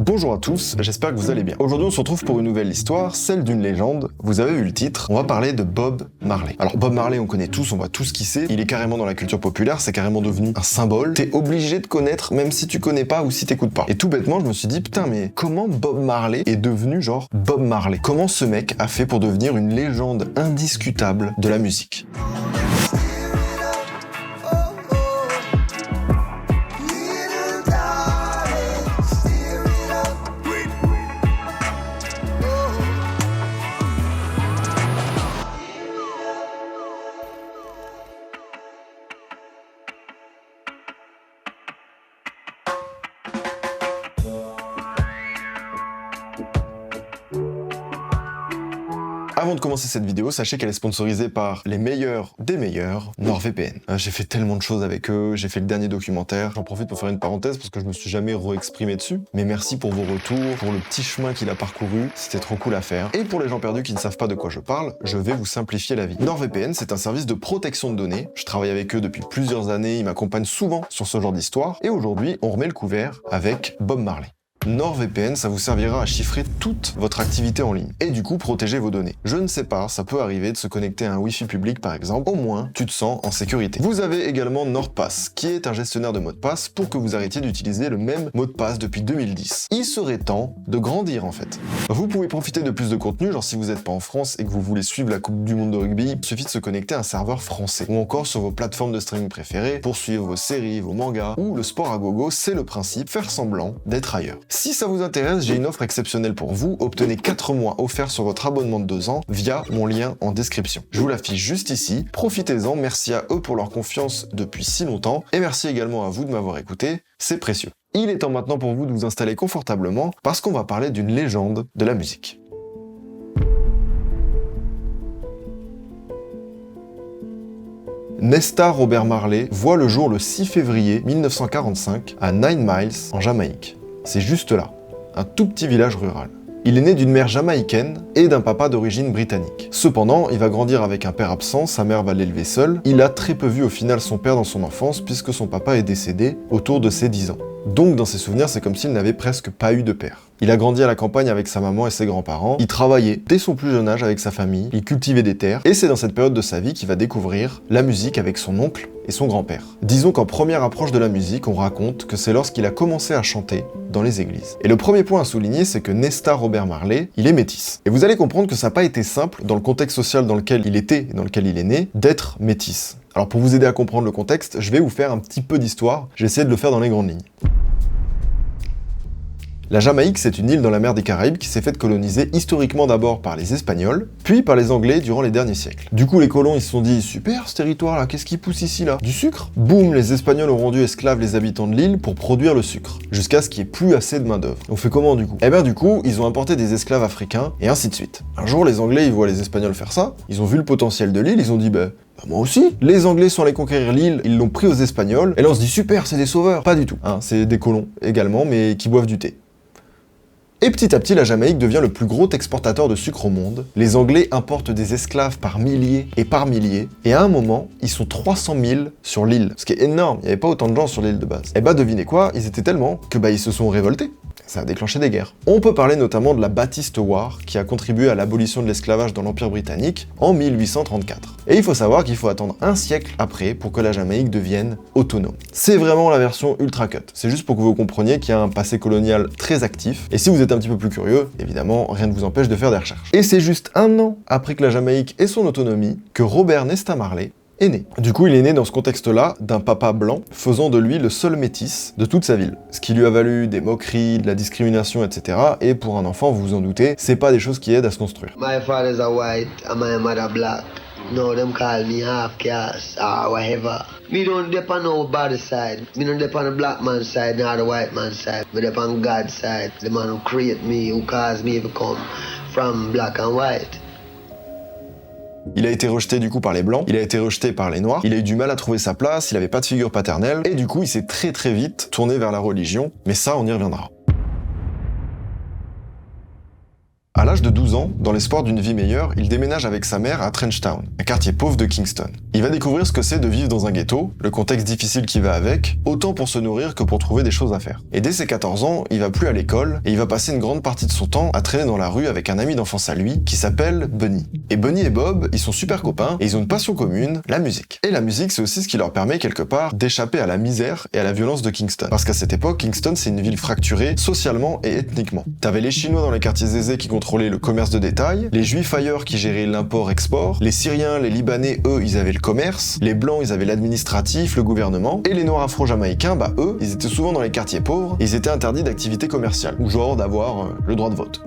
Bonjour à tous, j'espère que vous allez bien. Aujourd'hui on se retrouve pour une nouvelle histoire, celle d'une légende. Vous avez vu le titre, on va parler de Bob Marley. Alors Bob Marley on connaît tous, on voit tous qui c'est, il est carrément dans la culture populaire, c'est carrément devenu un symbole. T'es obligé de connaître même si tu connais pas ou si t'écoutes pas. Et tout bêtement je me suis dit putain mais comment Bob Marley est devenu genre Bob Marley? Comment ce mec a fait pour devenir une légende indiscutable de la musique? Avant de commencer cette vidéo, sachez qu'elle est sponsorisée par les meilleurs des meilleurs, NordVPN. J'ai fait tellement de choses avec eux, j'ai fait le dernier documentaire, j'en profite pour faire une parenthèse parce que je me suis jamais re-exprimé dessus. Mais merci pour vos retours, pour le petit chemin qu'il a parcouru, c'était trop cool à faire. Et pour les gens perdus qui ne savent pas de quoi je parle, je vais vous simplifier la vie. NordVPN, c'est un service de protection de données. Je travaille avec eux depuis plusieurs années, ils m'accompagnent souvent sur ce genre d'histoire. Et aujourd'hui, on remet le couvert avec Bob Marley. NordVPN, ça vous servira à chiffrer toute votre activité en ligne et du coup protéger vos données. Je ne sais pas, ça peut arriver de se connecter à un Wi-Fi public par exemple, au moins tu te sens en sécurité. Vous avez également NordPass, qui est un gestionnaire de mots de passe pour que vous arrêtiez d'utiliser le même mot de passe depuis 2010. Il serait temps de grandir en fait. Vous pouvez profiter de plus de contenu, genre si vous n'êtes pas en France et que vous voulez suivre la Coupe du Monde de rugby, il suffit de se connecter à un serveur français ou encore sur vos plateformes de streaming préférées pour suivre vos séries, vos mangas ou le sport à gogo, c'est le principe, faire semblant d'être ailleurs. Si ça vous intéresse, j'ai une offre exceptionnelle pour vous. Obtenez 4 mois offerts sur votre abonnement de 2 ans via mon lien en description. Je vous l'affiche juste ici. Profitez-en. Merci à eux pour leur confiance depuis si longtemps. Et merci également à vous de m'avoir écouté. C'est précieux. Il est temps maintenant pour vous de vous installer confortablement parce qu'on va parler d'une légende de la musique. Nesta Robert Marley voit le jour le 6 février 1945 à 9 Miles en Jamaïque. C'est juste là, un tout petit village rural. Il est né d'une mère jamaïcaine et d'un papa d'origine britannique. Cependant, il va grandir avec un père absent, sa mère va l'élever seul. Il a très peu vu au final son père dans son enfance puisque son papa est décédé autour de ses 10 ans. Donc dans ses souvenirs, c'est comme s'il n'avait presque pas eu de père. Il a grandi à la campagne avec sa maman et ses grands-parents, il travaillait dès son plus jeune âge avec sa famille, il cultivait des terres, et c'est dans cette période de sa vie qu'il va découvrir la musique avec son oncle et son grand-père. Disons qu'en première approche de la musique, on raconte que c'est lorsqu'il a commencé à chanter dans les églises. Et le premier point à souligner, c'est que Nesta Robert Marley, il est métis. Et vous allez comprendre que ça n'a pas été simple, dans le contexte social dans lequel il était et dans lequel il est né, d'être métis. Alors pour vous aider à comprendre le contexte, je vais vous faire un petit peu d'histoire, j'ai essayé de le faire dans les grandes lignes. La Jamaïque, c'est une île dans la mer des Caraïbes qui s'est faite coloniser historiquement d'abord par les Espagnols, puis par les Anglais durant les derniers siècles. Du coup, les colons, ils se sont dit « Super, ce territoire-là, qu'est-ce qui pousse ici, là? Du sucre ?» Boum, les Espagnols ont rendu esclaves les habitants de l'île pour produire le sucre, jusqu'à ce qu'il n'y ait plus assez de main-d'œuvre. On fait comment, du coup? Eh bien, du coup, ils ont importé des esclaves africains, et ainsi de suite. Un jour, les Anglais, ils voient les Espagnols faire ça, ils ont vu le potentiel de l'île, ils ont dit « Bah, moi aussi. » Les Anglais sont allés conquérir l'île, ils l'ont pris aux Espagnols, et là on se dit « Super, c'est des sauveurs !» Pas du tout, hein, c'est des colons également, mais qui boivent du thé. Et petit à petit, la Jamaïque devient le plus gros exportateur de sucre au monde. Les Anglais importent des esclaves par milliers, et à un moment, ils sont 300 000 sur l'île, ce qui est énorme, il n'y avait pas autant de gens sur l'île de base. Et bah devinez quoi, ils étaient tellement que ils se sont révoltés. Ça a déclenché des guerres. On peut parler notamment de la Baptiste War, qui a contribué à l'abolition de l'esclavage dans l'Empire britannique en 1834. Et il faut savoir qu'il faut attendre un siècle après pour que la Jamaïque devienne autonome. C'est vraiment la version ultra cut. C'est juste pour que vous compreniez qu'il y a un passé colonial très actif. Et si vous êtes un petit peu plus curieux, évidemment, rien ne vous empêche de faire des recherches. Et c'est juste 1 an après que la Jamaïque ait son autonomie que Robert Nesta Marley est né. Du coup, il est né dans ce contexte-là d'un papa blanc, faisant de lui le seul métis de toute sa ville. Ce qui lui a valu des moqueries, de la discrimination, etc. Et pour un enfant, vous vous en doutez, c'est pas des choses qui aident à se construire. My father's a white and my mother black. No, them call me half caste or whatever. Me don't dep on no body side. Me don't dep on the black man's side nor the white man's side. Me dep on God's side. The man who create me, who caused me to come from black and white. Il a été rejeté du coup par les blancs, il a été rejeté par les noirs, il a eu du mal à trouver sa place, il avait pas de figure paternelle, et du coup il s'est très vite tourné vers la religion, mais ça on y reviendra. À l'âge de 12 ans, dans l'espoir d'une vie meilleure, il déménage avec sa mère à Trenchtown, un quartier pauvre de Kingston. Il va découvrir ce que c'est de vivre dans un ghetto, le contexte difficile qui va avec, autant pour se nourrir que pour trouver des choses à faire. Et dès ses 14 ans, il va plus à l'école, et il va passer une grande partie de son temps à traîner dans la rue avec un ami d'enfance à lui, qui s'appelle Bunny. Et Bunny et Bob, ils sont super copains, et ils ont une passion commune, la musique. Et la musique, c'est aussi ce qui leur permet quelque part d'échapper à la misère et à la violence de Kingston. Parce qu'à cette époque, Kingston, c'est une ville fracturée socialement et ethniquement. T'avais les Chinois dans les quartiers aisés qui contrôlaient le commerce de détail, les Juifs ailleurs qui géraient l'import-export, les Syriens, les Libanais, eux, ils avaient le commerce, les Blancs, ils avaient l'administratif, le gouvernement, et les Noirs afro-jamaïcains, bah eux, ils étaient souvent dans les quartiers pauvres, et ils étaient interdits d'activités commerciales, ou genre d'avoir le droit de vote.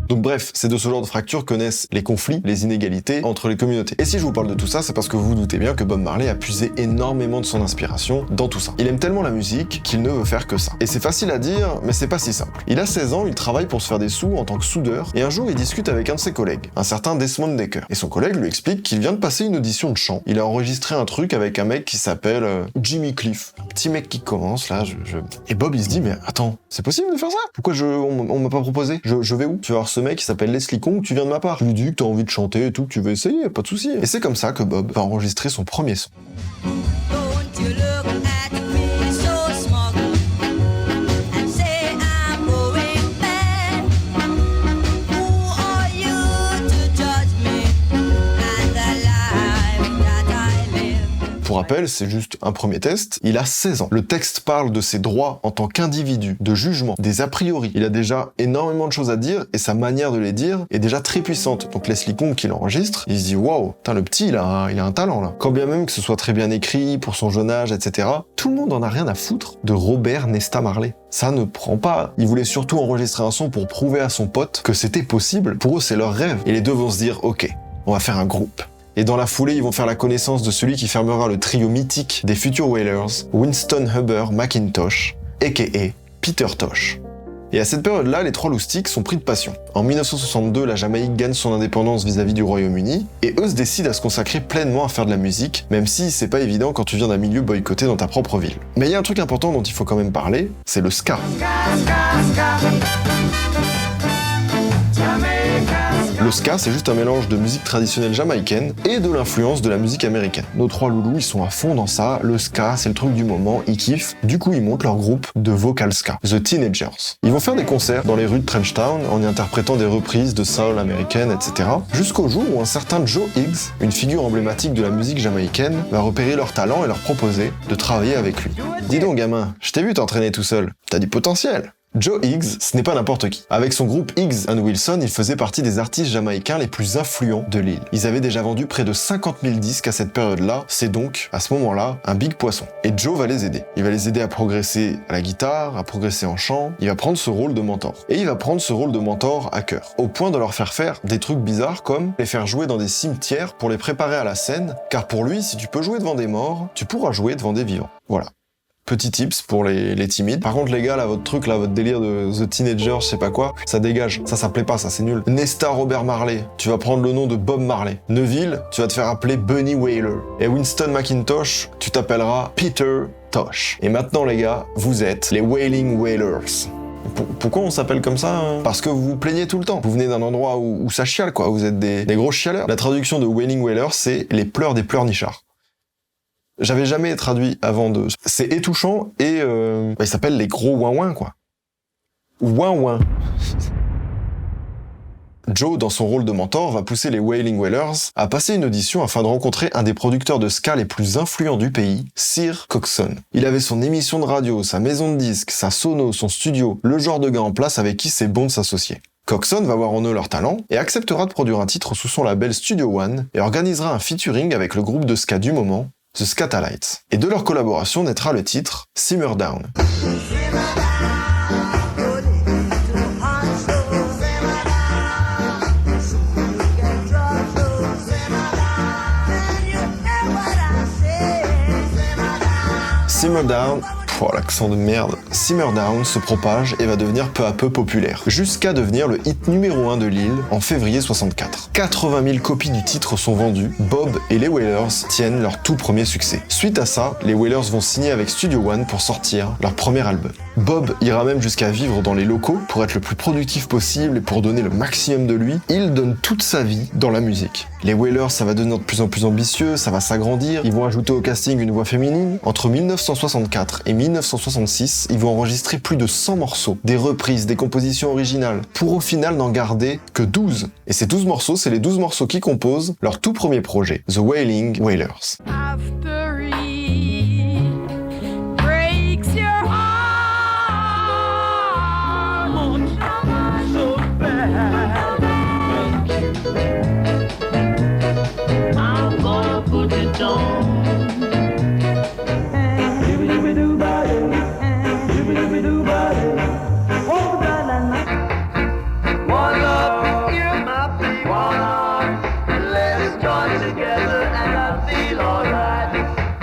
Donc bref, c'est de ce genre de fractures que naissent les conflits, les inégalités entre les communautés. Et si je vous parle de tout ça, c'est parce que vous vous doutez bien que Bob Marley a puisé énormément de son inspiration dans tout ça. Il aime tellement la musique qu'il ne veut faire que ça. Et c'est facile à dire, mais c'est pas si simple. Il a 16 ans, il travaille pour se faire des sous en tant que soudeur, et un jour il discute avec un de ses collègues, un certain Desmond Decker. Et son collègue lui explique qu'il vient de passer une audition de chant. Il a enregistré un truc avec un mec qui s'appelle Jimmy Cliff. Un petit mec qui commence là, Et Bob il se dit, mais attends, c'est possible de faire ça? Pourquoi on m'a pas proposé? Je vais où? Tu vas voir ce mec qui s'appelle Leslie Kong, tu viens de ma part. Je lui dis que t'as envie de chanter et tout, que tu veux essayer, pas de souci. Et c'est comme ça que Bob va enregistrer son premier son. Pour rappel, c'est juste un premier test. Il a 16 ans. Le texte parle de ses droits en tant qu'individu, de jugement, des a priori. Il a déjà énormément de choses à dire et sa manière de les dire est déjà très puissante. Donc Leslie Kong qui l'enregistre, il se dit waouh, le petit il a un talent là. Quand bien même que ce soit très bien écrit pour son jeune âge, etc. Tout le monde en a rien à foutre de Robert Nesta Marley. Ça ne prend pas. Il voulait surtout enregistrer un son pour prouver à son pote que c'était possible. Pour eux, c'est leur rêve. Et les deux vont se dire ok, on va faire un groupe. Et dans la foulée, ils vont faire la connaissance de celui qui fermera le trio mythique des futurs Wailers, Winston Heber McIntosh, a.k.a. Peter Tosh. Et à cette période-là, les trois loustics sont pris de passion. En 1962, la Jamaïque gagne son indépendance vis-à-vis du Royaume-Uni, et eux se décident à se consacrer pleinement à faire de la musique, même si c'est pas évident quand tu viens d'un milieu boycotté dans ta propre ville. Mais il y a un truc important dont il faut quand même parler, c'est le ska. Le ska, c'est juste un mélange de musique traditionnelle jamaïcaine et de l'influence de la musique américaine. Nos trois loulous, ils sont à fond dans ça, le ska, c'est le truc du moment, ils kiffent. Du coup, ils montent leur groupe de vocal ska, The Teenagers. Ils vont faire des concerts dans les rues de Trenchtown en y interprétant des reprises de soul américaine, etc. Jusqu'au jour où un certain Joe Higgs, une figure emblématique de la musique jamaïcaine, va repérer leur talent et leur proposer de travailler avec lui. Dis donc, gamin, je t'ai vu t'entraîner tout seul, t'as du potentiel. Joe Higgs, ce n'est pas n'importe qui. Avec son groupe Higgs & Wilson, il faisait partie des artistes jamaïcains les plus influents de l'île. Ils avaient déjà vendu près de 50 000 disques à cette période-là, c'est donc, à ce moment-là, un big poisson. Et Joe va les aider. Il va les aider à progresser à la guitare, à progresser en chant, il va prendre ce rôle de mentor. Et il va prendre ce rôle de mentor à cœur, au point de leur faire des trucs bizarres comme les faire jouer dans des cimetières pour les préparer à la scène, car pour lui, si tu peux jouer devant des morts, tu pourras jouer devant des vivants. Voilà. Petit tips pour les timides. Par contre les gars, là, votre délire de The Teenagers, je sais pas quoi, ça dégage. Ça plaît pas, ça c'est nul. Nesta Robert Marley, tu vas prendre le nom de Bob Marley. Neville, tu vas te faire appeler Bunny Wailer. Et Winston McIntosh, tu t'appelleras Peter Tosh. Et maintenant les gars, vous êtes les Wailing Wailers. Pourquoi on s'appelle comme ça hein? Parce que vous vous plaignez tout le temps. Vous venez d'un endroit où ça chiale quoi, vous êtes des gros chialeurs. La traduction de Wailing Wailers, c'est les pleurs des pleurnichards. J'avais jamais traduit avant de... C'est étouchant et il s'appelle les gros ouin-ouin, quoi. Ouin-ouin. Joe, dans son rôle de mentor, va pousser les Wailing Wailers à passer une audition afin de rencontrer un des producteurs de ska les plus influents du pays, Sir Coxsone. Il avait son émission de radio, sa maison de disques, sa sono, son studio, le genre de gars en place avec qui c'est bon de s'associer. Coxsone va voir en eux leur talent et acceptera de produire un titre sous son label Studio One et organisera un featuring avec le groupe de ska du moment, The Skatalites. Et de leur collaboration naîtra le titre Simmer Down. Simmer Down, l'accent de merde. Simmer Down se propage et va devenir peu à peu populaire, jusqu'à devenir le hit numéro 1 de l'île en février 64. 80 000 copies du titre sont vendues, Bob et les Wailers tiennent leur tout premier succès. Suite à ça, les Wailers vont signer avec Studio One pour sortir leur premier album. Bob ira même jusqu'à vivre dans les locaux pour être le plus productif possible et pour donner le maximum de lui. Il donne toute sa vie dans la musique. Les Wailers, ça va devenir de plus en plus ambitieux, ça va s'agrandir, ils vont ajouter au casting une voix féminine. Entre 1964 et 1966, ils vont enregistrer plus de 100 morceaux, des reprises, des compositions originales, pour au final n'en garder que 12. Et ces 12 morceaux, c'est les 12 morceaux qui composent leur tout premier projet, The Wailing Wailers.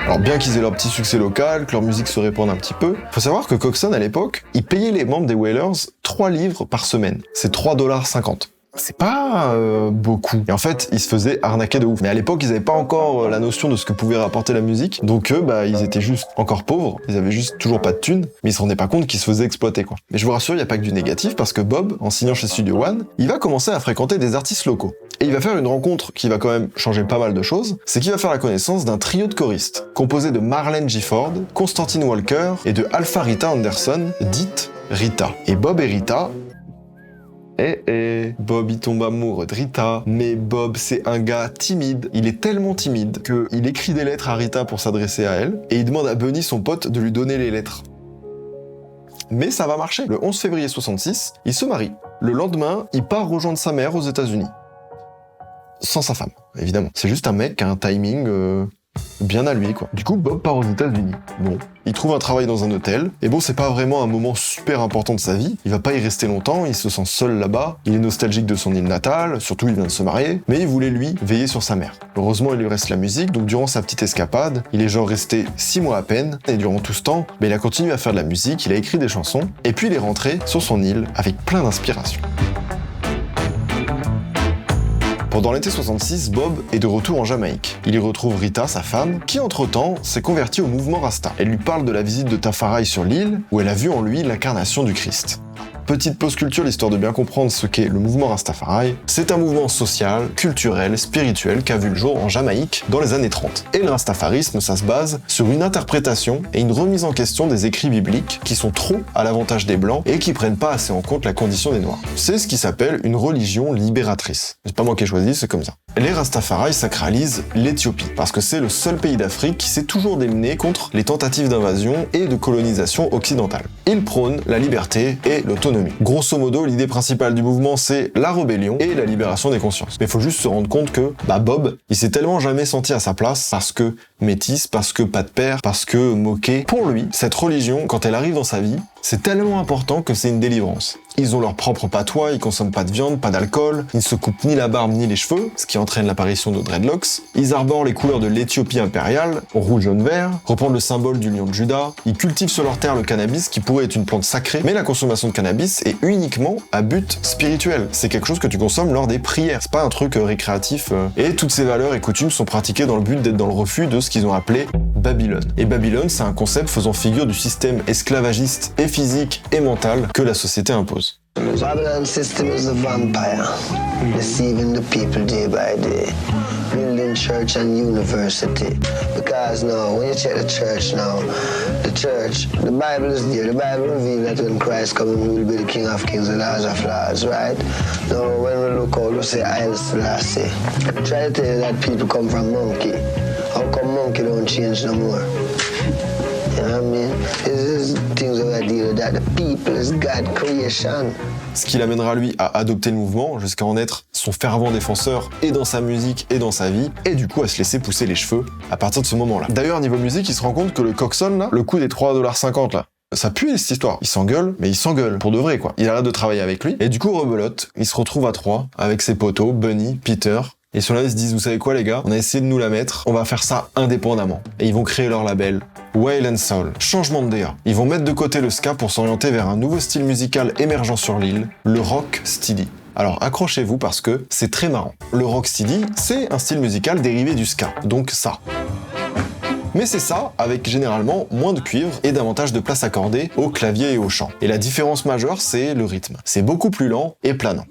Alors bien qu'ils aient leur petit succès local, que leur musique se répande un petit peu, faut savoir que Coxsone à l'époque, il payait les membres des Wailers 3 livres par semaine. C'est 3,50 $. C'est pas beaucoup. Et en fait, ils se faisaient arnaquer de ouf. Mais à l'époque, ils avaient pas encore la notion de ce que pouvait rapporter la musique. Donc eux, ils étaient juste encore pauvres. Ils avaient juste toujours pas de thunes. Mais ils se rendaient pas compte qu'ils se faisaient exploiter, quoi. Mais je vous rassure, il y a pas que du négatif parce que Bob, en signant chez Studio One, il va commencer à fréquenter des artistes locaux. Et il va faire une rencontre qui va quand même changer pas mal de choses. C'est qu'il va faire la connaissance d'un trio de choristes, composé de Marlene Gifford, Constantine Walker et de Alpha Rita Anderson, dite Rita. Et Bob et Rita... Bob il tombe amoureux de Rita, mais Bob c'est un gars timide. Il est tellement timide qu'il écrit des lettres à Rita pour s'adresser à elle, et il demande à Bunny, son pote, de lui donner les lettres. Mais ça va marcher. Le 11 février 66, il se marie. Le lendemain, il part rejoindre sa mère aux États-Unis. Sans sa femme, évidemment. C'est juste un mec qui a un timing bien à lui, quoi. Du coup, Bob part aux États-Unis. Bon, il trouve un travail dans un hôtel, et bon, c'est pas vraiment un moment super important de sa vie, il va pas y rester longtemps, il se sent seul là-bas, il est nostalgique de son île natale, surtout il vient de se marier, mais il voulait, lui, veiller sur sa mère. Heureusement, il lui reste la musique, donc durant sa petite escapade, il est genre resté 6 mois à peine, et durant tout ce temps, il a continué à faire de la musique, il a écrit des chansons, et puis il est rentré sur son île avec plein d'inspiration. Pendant l'été 66, Bob est de retour en Jamaïque. Il y retrouve Rita, sa femme, qui entre-temps s'est convertie au mouvement Rasta. Elle lui parle de la visite de Tafari sur l'île, où elle a vu en lui l'incarnation du Christ. Petite pause culture, histoire de bien comprendre ce qu'est le mouvement Rastafari. C'est un mouvement social, culturel, spirituel qui a vu le jour en Jamaïque dans les années 30. Et le rastafarisme, ça se base sur une interprétation et une remise en question des écrits bibliques qui sont trop à l'avantage des Blancs et qui prennent pas assez en compte la condition des Noirs. C'est ce qui s'appelle une religion libératrice. C'est pas moi qui ai choisi, c'est comme ça. Les Rastafari sacralisent l'Éthiopie, parce que c'est le seul pays d'Afrique qui s'est toujours démené contre les tentatives d'invasion et de colonisation occidentale. Ils prônent la liberté et l'autonomie. Grosso modo, l'idée principale du mouvement, c'est la rébellion et la libération des consciences. Mais il faut juste se rendre compte que, Bob, il s'est tellement jamais senti à sa place, parce que métis, parce que pas de père, parce que moqué. Pour lui, cette religion, quand elle arrive dans sa vie, c'est tellement important que c'est une délivrance. Ils ont leur propre patois, ils consomment pas de viande, pas d'alcool, ils ne se coupent ni la barbe ni les cheveux, ce qui entraîne l'apparition de dreadlocks. Ils arborent les couleurs de l'Éthiopie impériale, rouge, jaune, vert, reprendre le symbole du lion de Juda. Ils cultivent sur leur terre le cannabis, qui pourrait être une plante sacrée, mais la consommation de cannabis est uniquement à but spirituel. C'est quelque chose que tu consommes lors des prières, c'est pas un truc récréatif. Et toutes ces valeurs et coutumes sont pratiquées dans le but d'être dans le refus de ce qu'ils ont appelé Babylone. Et Babylone, c'est un concept faisant figure du système esclavagiste et physique et mental que la société impose. The Babylon system is a vampire, deceiving the people day by day, building church and university. Because now, when you check the church, the Bible is there. The Bible reveals that when Christ comes, he will be the King of Kings and Lord of Lords, right? Now, when we look out, we say, Haile Selassie. I try to tell you that people come from monkey. How come monkey don't change no more? You know what I mean? This is things that we deal with, that the people is God creation. Ce qui l'amènera lui à adopter le mouvement jusqu'à en être son fervent défenseur et dans sa musique et dans sa vie, et du coup à se laisser pousser les cheveux à partir de ce moment-là. D'ailleurs, niveau musique, il se rend compte que le Coxsone, là, le coup des 3,50 $, là, ça pue cette histoire. Il s'engueule, mais il s'engueule pour de vrai, quoi. Il arrête de travailler avec lui, et du coup, rebelote, il se retrouve à 3 avec ses potos, Bunny, Peter. Et sur là, ils se disent, vous savez quoi les gars, on a essayé de nous la mettre, on va faire ça indépendamment. Et ils vont créer leur label, Wail & Soul. Changement de DA. Ils vont mettre de côté le ska pour s'orienter vers un nouveau style musical émergent sur l'île, le rock steady. Alors accrochez-vous parce que c'est très marrant. Le rock steady, c'est un style musical dérivé du ska, donc ça. Mais c'est ça, avec généralement moins de cuivre et davantage de place accordée au clavier et au chant. Et la différence majeure, c'est le rythme. C'est beaucoup plus lent et planant.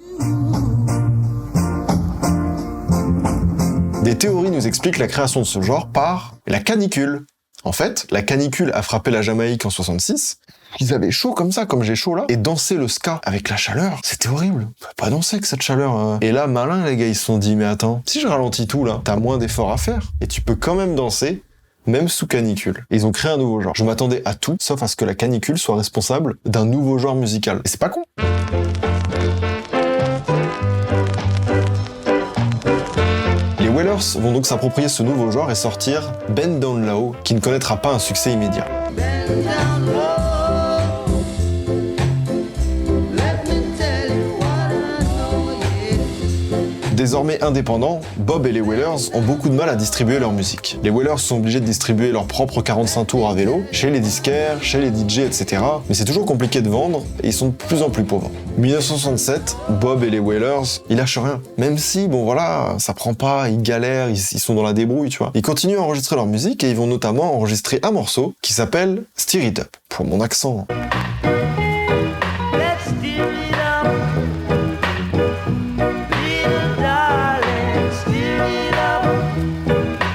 Des théories nous expliquent la création de ce genre par la canicule. En fait, la canicule a frappé la Jamaïque en 66. Ils avaient chaud comme ça, comme j'ai chaud là, et danser le ska avec la chaleur, c'était horrible. On peut pas danser avec cette chaleur. Et là, malin, les gars, ils se sont dit, mais attends, si je ralentis tout là, t'as moins d'efforts à faire, et tu peux quand même danser, même sous canicule. Et ils ont créé un nouveau genre. Je m'attendais à tout, sauf à ce que la canicule soit responsable d'un nouveau genre musical. Et c'est pas con. Les Wailers vont donc s'approprier ce nouveau genre et sortir Bend Down Low, qui ne connaîtra pas un succès immédiat. Désormais indépendants, Bob et les Wailers ont beaucoup de mal à distribuer leur musique. Les Wailers sont obligés de distribuer leurs propres 45 tours à vélo, chez les disquaires, chez les DJ, etc. Mais c'est toujours compliqué de vendre, et ils sont de plus en plus pauvres. 1967, Bob et les Wailers, ils lâchent rien. Même si, bon voilà, ça prend pas, ils galèrent, ils sont dans la débrouille, tu vois. Ils continuent à enregistrer leur musique, et ils vont notamment enregistrer un morceau qui s'appelle Stir It Up, pour mon accent.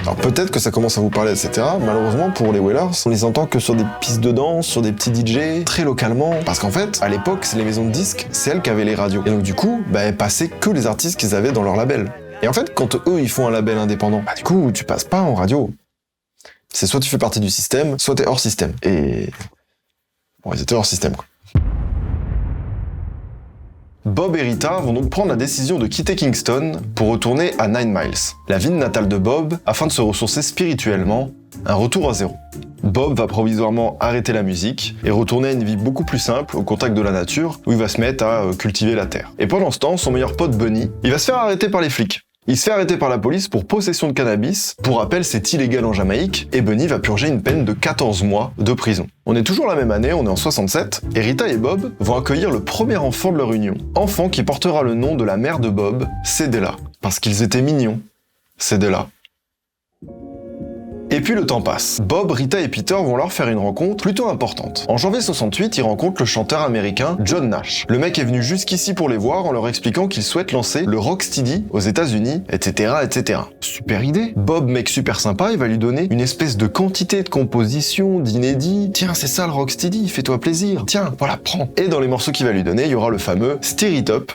Alors peut-être que ça commence à vous parler, etc. Malheureusement, pour les Wailers, on les entend que sur des pistes de danse, sur des petits DJ, très localement. Parce qu'en fait, à l'époque, c'est les maisons de disques, c'est elles qui avaient les radios. Et donc du coup, elles passaient que les artistes qu'ils avaient dans leur label. Et en fait, quand eux, ils font un label indépendant, du coup, tu passes pas en radio. C'est soit tu fais partie du système, soit t'es hors système. Et... bon, ils étaient hors système, quoi. Bob et Rita vont donc prendre la décision de quitter Kingston pour retourner à 9 Miles, la ville natale de Bob, afin de se ressourcer spirituellement, un retour à zéro. Bob va provisoirement arrêter la musique et retourner à une vie beaucoup plus simple, au contact de la nature, où il va se mettre à cultiver la terre. Et pendant ce temps, son meilleur pote Bunny, il va se faire arrêter par les flics. Il se fait arrêter par la police pour possession de cannabis. Pour rappel, c'est illégal en Jamaïque, et Bunny va purger une peine de 14 mois de prison. On est toujours la même année, on est en 67, et Rita et Bob vont accueillir le premier enfant de leur union. Enfant qui portera le nom de la mère de Bob, Cedella. Parce qu'ils étaient mignons. Cedella. Et puis le temps passe. Bob, Rita et Peter vont leur faire une rencontre plutôt importante. En janvier 68, ils rencontrent le chanteur américain John Nash. Le mec est venu jusqu'ici pour les voir en leur expliquant qu'il souhaite lancer le Rocksteady aux États-Unis, etc., etc. Super idée. Bob, mec super sympa, il va lui donner une espèce de quantité de compositions, d'inédits. Tiens, c'est ça le Rocksteady, fais-toi plaisir. Tiens, voilà, prends. Et dans les morceaux qu'il va lui donner, il y aura le fameux Stir It Up.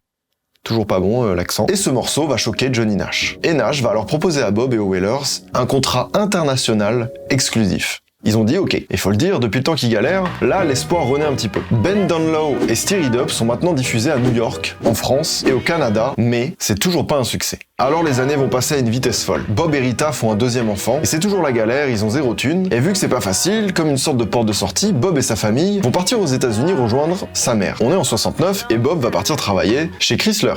Toujours pas bon l'accent. Et ce morceau va choquer Johnny Nash. Et Nash va alors proposer à Bob et aux Wailers un contrat international exclusif. Ils ont dit ok. Il faut le dire, depuis le temps qu'ils galèrent, là l'espoir renaît un petit peu. Bend Down Low et Stir It Up sont maintenant diffusés à New York, en France et au Canada, mais c'est toujours pas un succès. Alors les années vont passer à une vitesse folle. Bob et Rita font un deuxième enfant, et c'est toujours la galère, ils ont 0 thune, et vu que c'est pas facile, comme une sorte de porte de sortie, Bob et sa famille vont partir aux États-Unis rejoindre sa mère. On est en 69, et Bob va partir travailler chez Chrysler.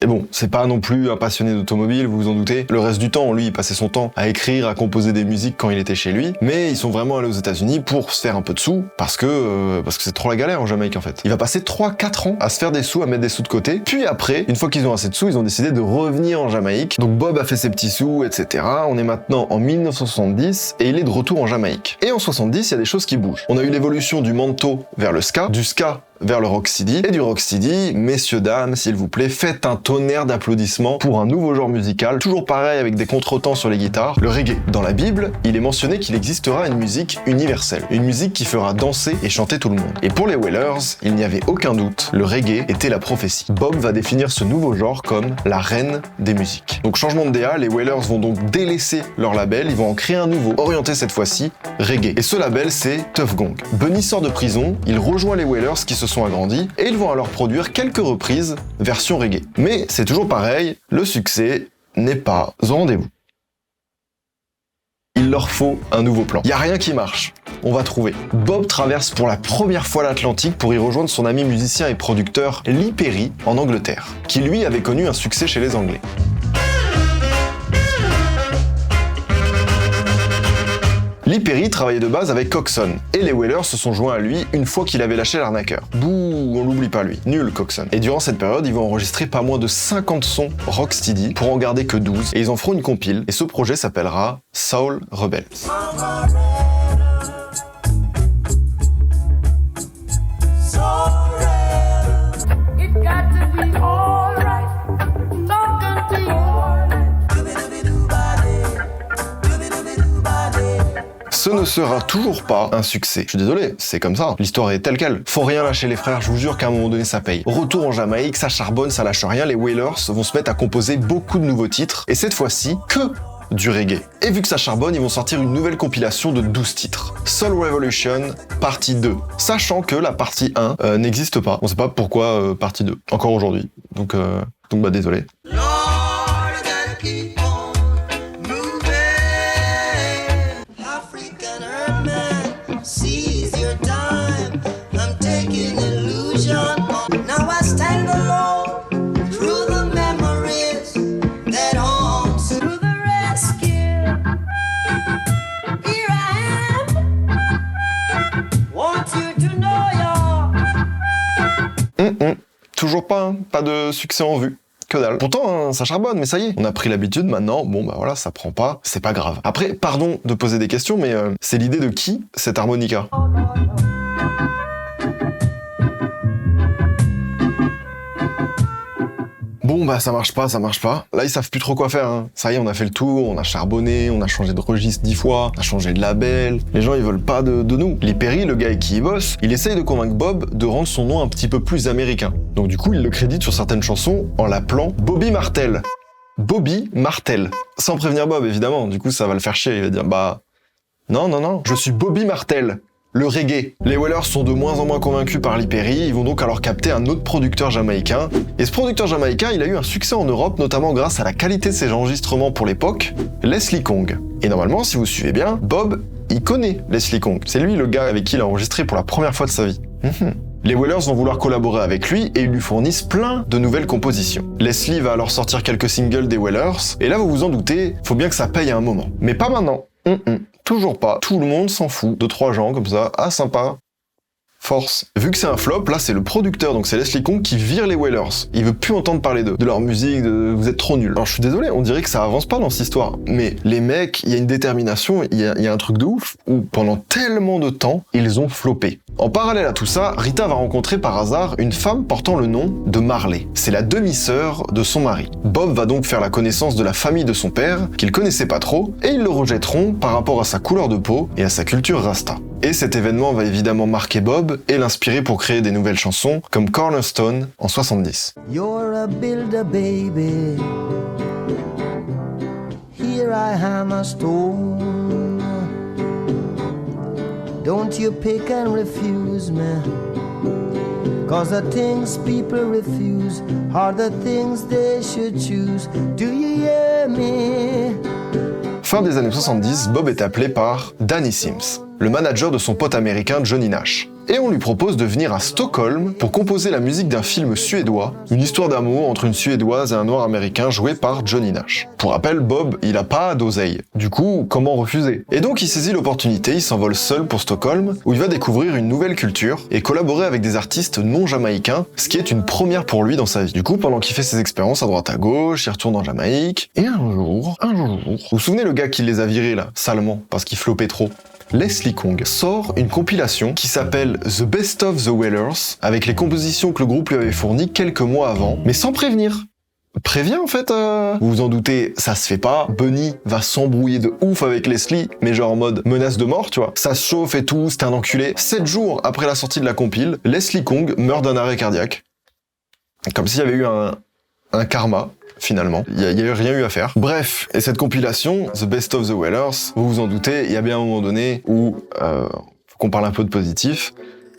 Et bon, c'est pas non plus un passionné d'automobile, vous vous en doutez. Le reste du temps, lui, il passait son temps à écrire, à composer des musiques quand il était chez lui. Mais ils sont vraiment allés aux États-Unis pour se faire un peu de sous, parce que c'est trop la galère en Jamaïque en fait. Il va passer 3-4 ans à se faire des sous, à mettre des sous de côté. Puis après, une fois qu'ils ont assez de sous, ils ont décidé de revenir en Jamaïque. Donc Bob a fait ses petits sous, etc. On est maintenant en 1970 et il est de retour en Jamaïque. Et en 70, il y a des choses qui bougent. On a eu l'évolution du manto vers le ska, du ska vers le Rocksteady, et du Rocksteady, messieurs, dames, s'il vous plaît, faites un tonnerre d'applaudissements pour un nouveau genre musical, toujours pareil avec des contretemps sur les guitares, le reggae. Dans la Bible, il est mentionné qu'il existera une musique universelle, une musique qui fera danser et chanter tout le monde. Et pour les Wailers, il n'y avait aucun doute, le reggae était la prophétie. Bob va définir ce nouveau genre comme la reine des musiques. Donc changement de DA, les Wailers vont donc délaisser leur label, ils vont en créer un nouveau, orienté cette fois-ci, reggae. Et ce label, c'est Tuff Gong. Bunny sort de prison, il rejoint les Wailers qui se sont agrandis, et ils vont alors produire quelques reprises version reggae. Mais c'est toujours pareil, le succès n'est pas au rendez-vous. Il leur faut un nouveau plan. Il n'y a rien qui marche. On va trouver. Bob traverse pour la première fois l'Atlantique pour y rejoindre son ami musicien et producteur Lee Perry en Angleterre, qui lui avait connu un succès chez les Anglais. Lee Perry travaillait de base avec Coxon, et les Wailers se sont joints à lui une fois qu'il avait lâché l'arnaqueur. Bouh, on l'oublie pas lui. Nul, Coxon. Et durant cette période, ils vont enregistrer pas moins de 50 sons rocksteady pour en garder que 12, et ils en feront une compile, et ce projet s'appellera Soul Rebels. Ce ne sera toujours pas un succès. Je suis désolé, c'est comme ça. L'histoire est telle quelle. Faut rien lâcher les frères, je vous jure qu'à un moment donné ça paye. Retour en Jamaïque, ça charbonne, ça lâche rien, les Wailers vont se mettre à composer beaucoup de nouveaux titres, et cette fois-ci, que du reggae. Et vu que ça charbonne, ils vont sortir une nouvelle compilation de 12 titres. Soul Revolution, partie 2. Sachant que la partie 1 n'existe pas. On sait pas pourquoi partie 2, encore aujourd'hui. Donc bah désolé. Toujours pas, hein, pas de succès en vue. Que dalle. Pourtant, hein, ça charbonne, mais ça y est. On a pris l'habitude maintenant, bon bah voilà, ça prend pas, c'est pas grave. Après, pardon de poser des questions, mais c'est l'idée de qui, cette harmonica ? Bon bah ça marche pas. Là ils savent plus trop quoi faire, hein. Ça y est, on a fait le tour, on a charbonné, on a changé de registre 10 fois, on a changé de label, les gens ils veulent pas de nous. Lee Perry, le gars avec qui il bosse, il essaye de convaincre Bob de rendre son nom un petit peu plus américain. Donc du coup il le crédite sur certaines chansons en l'appelant Bobby Martel. Bobby Martel. Sans prévenir Bob évidemment, du coup ça va le faire chier, il va dire bah... Non, je suis Bobby Martel. Le reggae. Les Wailers sont de moins en moins convaincus par Lee Perry, ils vont donc alors capter un autre producteur jamaïcain. Et ce producteur jamaïcain, il a eu un succès en Europe, notamment grâce à la qualité de ses enregistrements pour l'époque, Leslie Kong. Et normalement, si vous suivez bien, Bob, il connaît Leslie Kong. C'est lui le gars avec qui il a enregistré pour la première fois de sa vie. Les Wailers vont vouloir collaborer avec lui et ils lui fournissent plein de nouvelles compositions. Leslie va alors sortir quelques singles des Wailers, et là vous vous en doutez, faut bien que ça paye à un moment. Mais pas maintenant. Toujours pas. Tout le monde s'en fout de 3 gens comme ça. Ah, sympa. Force. Vu que c'est un flop, là c'est le producteur, donc c'est Leslie Kong qui vire les Wailers. Il veut plus entendre parler d'eux, de leur musique, vous êtes trop nuls. Alors je suis désolé, on dirait que ça avance pas dans cette histoire. Mais les mecs, il y a une détermination, il y a un truc de ouf, où pendant tellement de temps, ils ont floppé. En parallèle à tout ça, Rita va rencontrer par hasard une femme portant le nom de Marley. C'est la demi-sœur de son mari. Bob va donc faire la connaissance de la famille de son père, qu'il connaissait pas trop, et ils le rejetteront par rapport à sa couleur de peau et à sa culture rasta. Et cet événement va évidemment marquer Bob et l'inspirer pour créer des nouvelles chansons comme Cornerstone en 70. You're a builder, baby. Here I am a stone. Don't you pick and refuse me. 'Cause the things people refuse are the things they should choose. Do you hear me? Fin des années 70, Bob est appelé par Danny Sims, le manager de son pote américain Johnny Nash. Et on lui propose de venir à Stockholm pour composer la musique d'un film suédois, une histoire d'amour entre une Suédoise et un Noir américain joué par Johnny Nash. Pour rappel, Bob, il a pas d'oseille. Du coup, comment refuser? Et donc il saisit l'opportunité, il s'envole seul pour Stockholm, où il va découvrir une nouvelle culture et collaborer avec des artistes non jamaïcains, ce qui est une première pour lui dans sa vie. Du coup, pendant qu'il fait ses expériences à droite à gauche, il retourne en Jamaïque, et un jour, vous vous souvenez le gars qui les a virés là, salement, parce qu'il floppait trop? Leslie Kong sort une compilation qui s'appelle The Best of the Wailers, avec les compositions que le groupe lui avait fournies quelques mois avant, mais sans prévenir. Prévient en fait, Vous vous en doutez, ça se fait pas, Bunny va s'embrouiller de ouf avec Leslie, mais genre en mode menace de mort, tu vois. Ça se chauffe et tout, c'est un enculé. 7 jours après la sortie de la compile, Leslie Kong meurt d'un arrêt cardiaque. Comme s'il y avait eu un karma. Finalement, il y a rien eu à faire. Bref, et cette compilation, The Best of the Wailers, vous vous en doutez, il y a bien un moment donné où faut qu'on parle un peu de positif.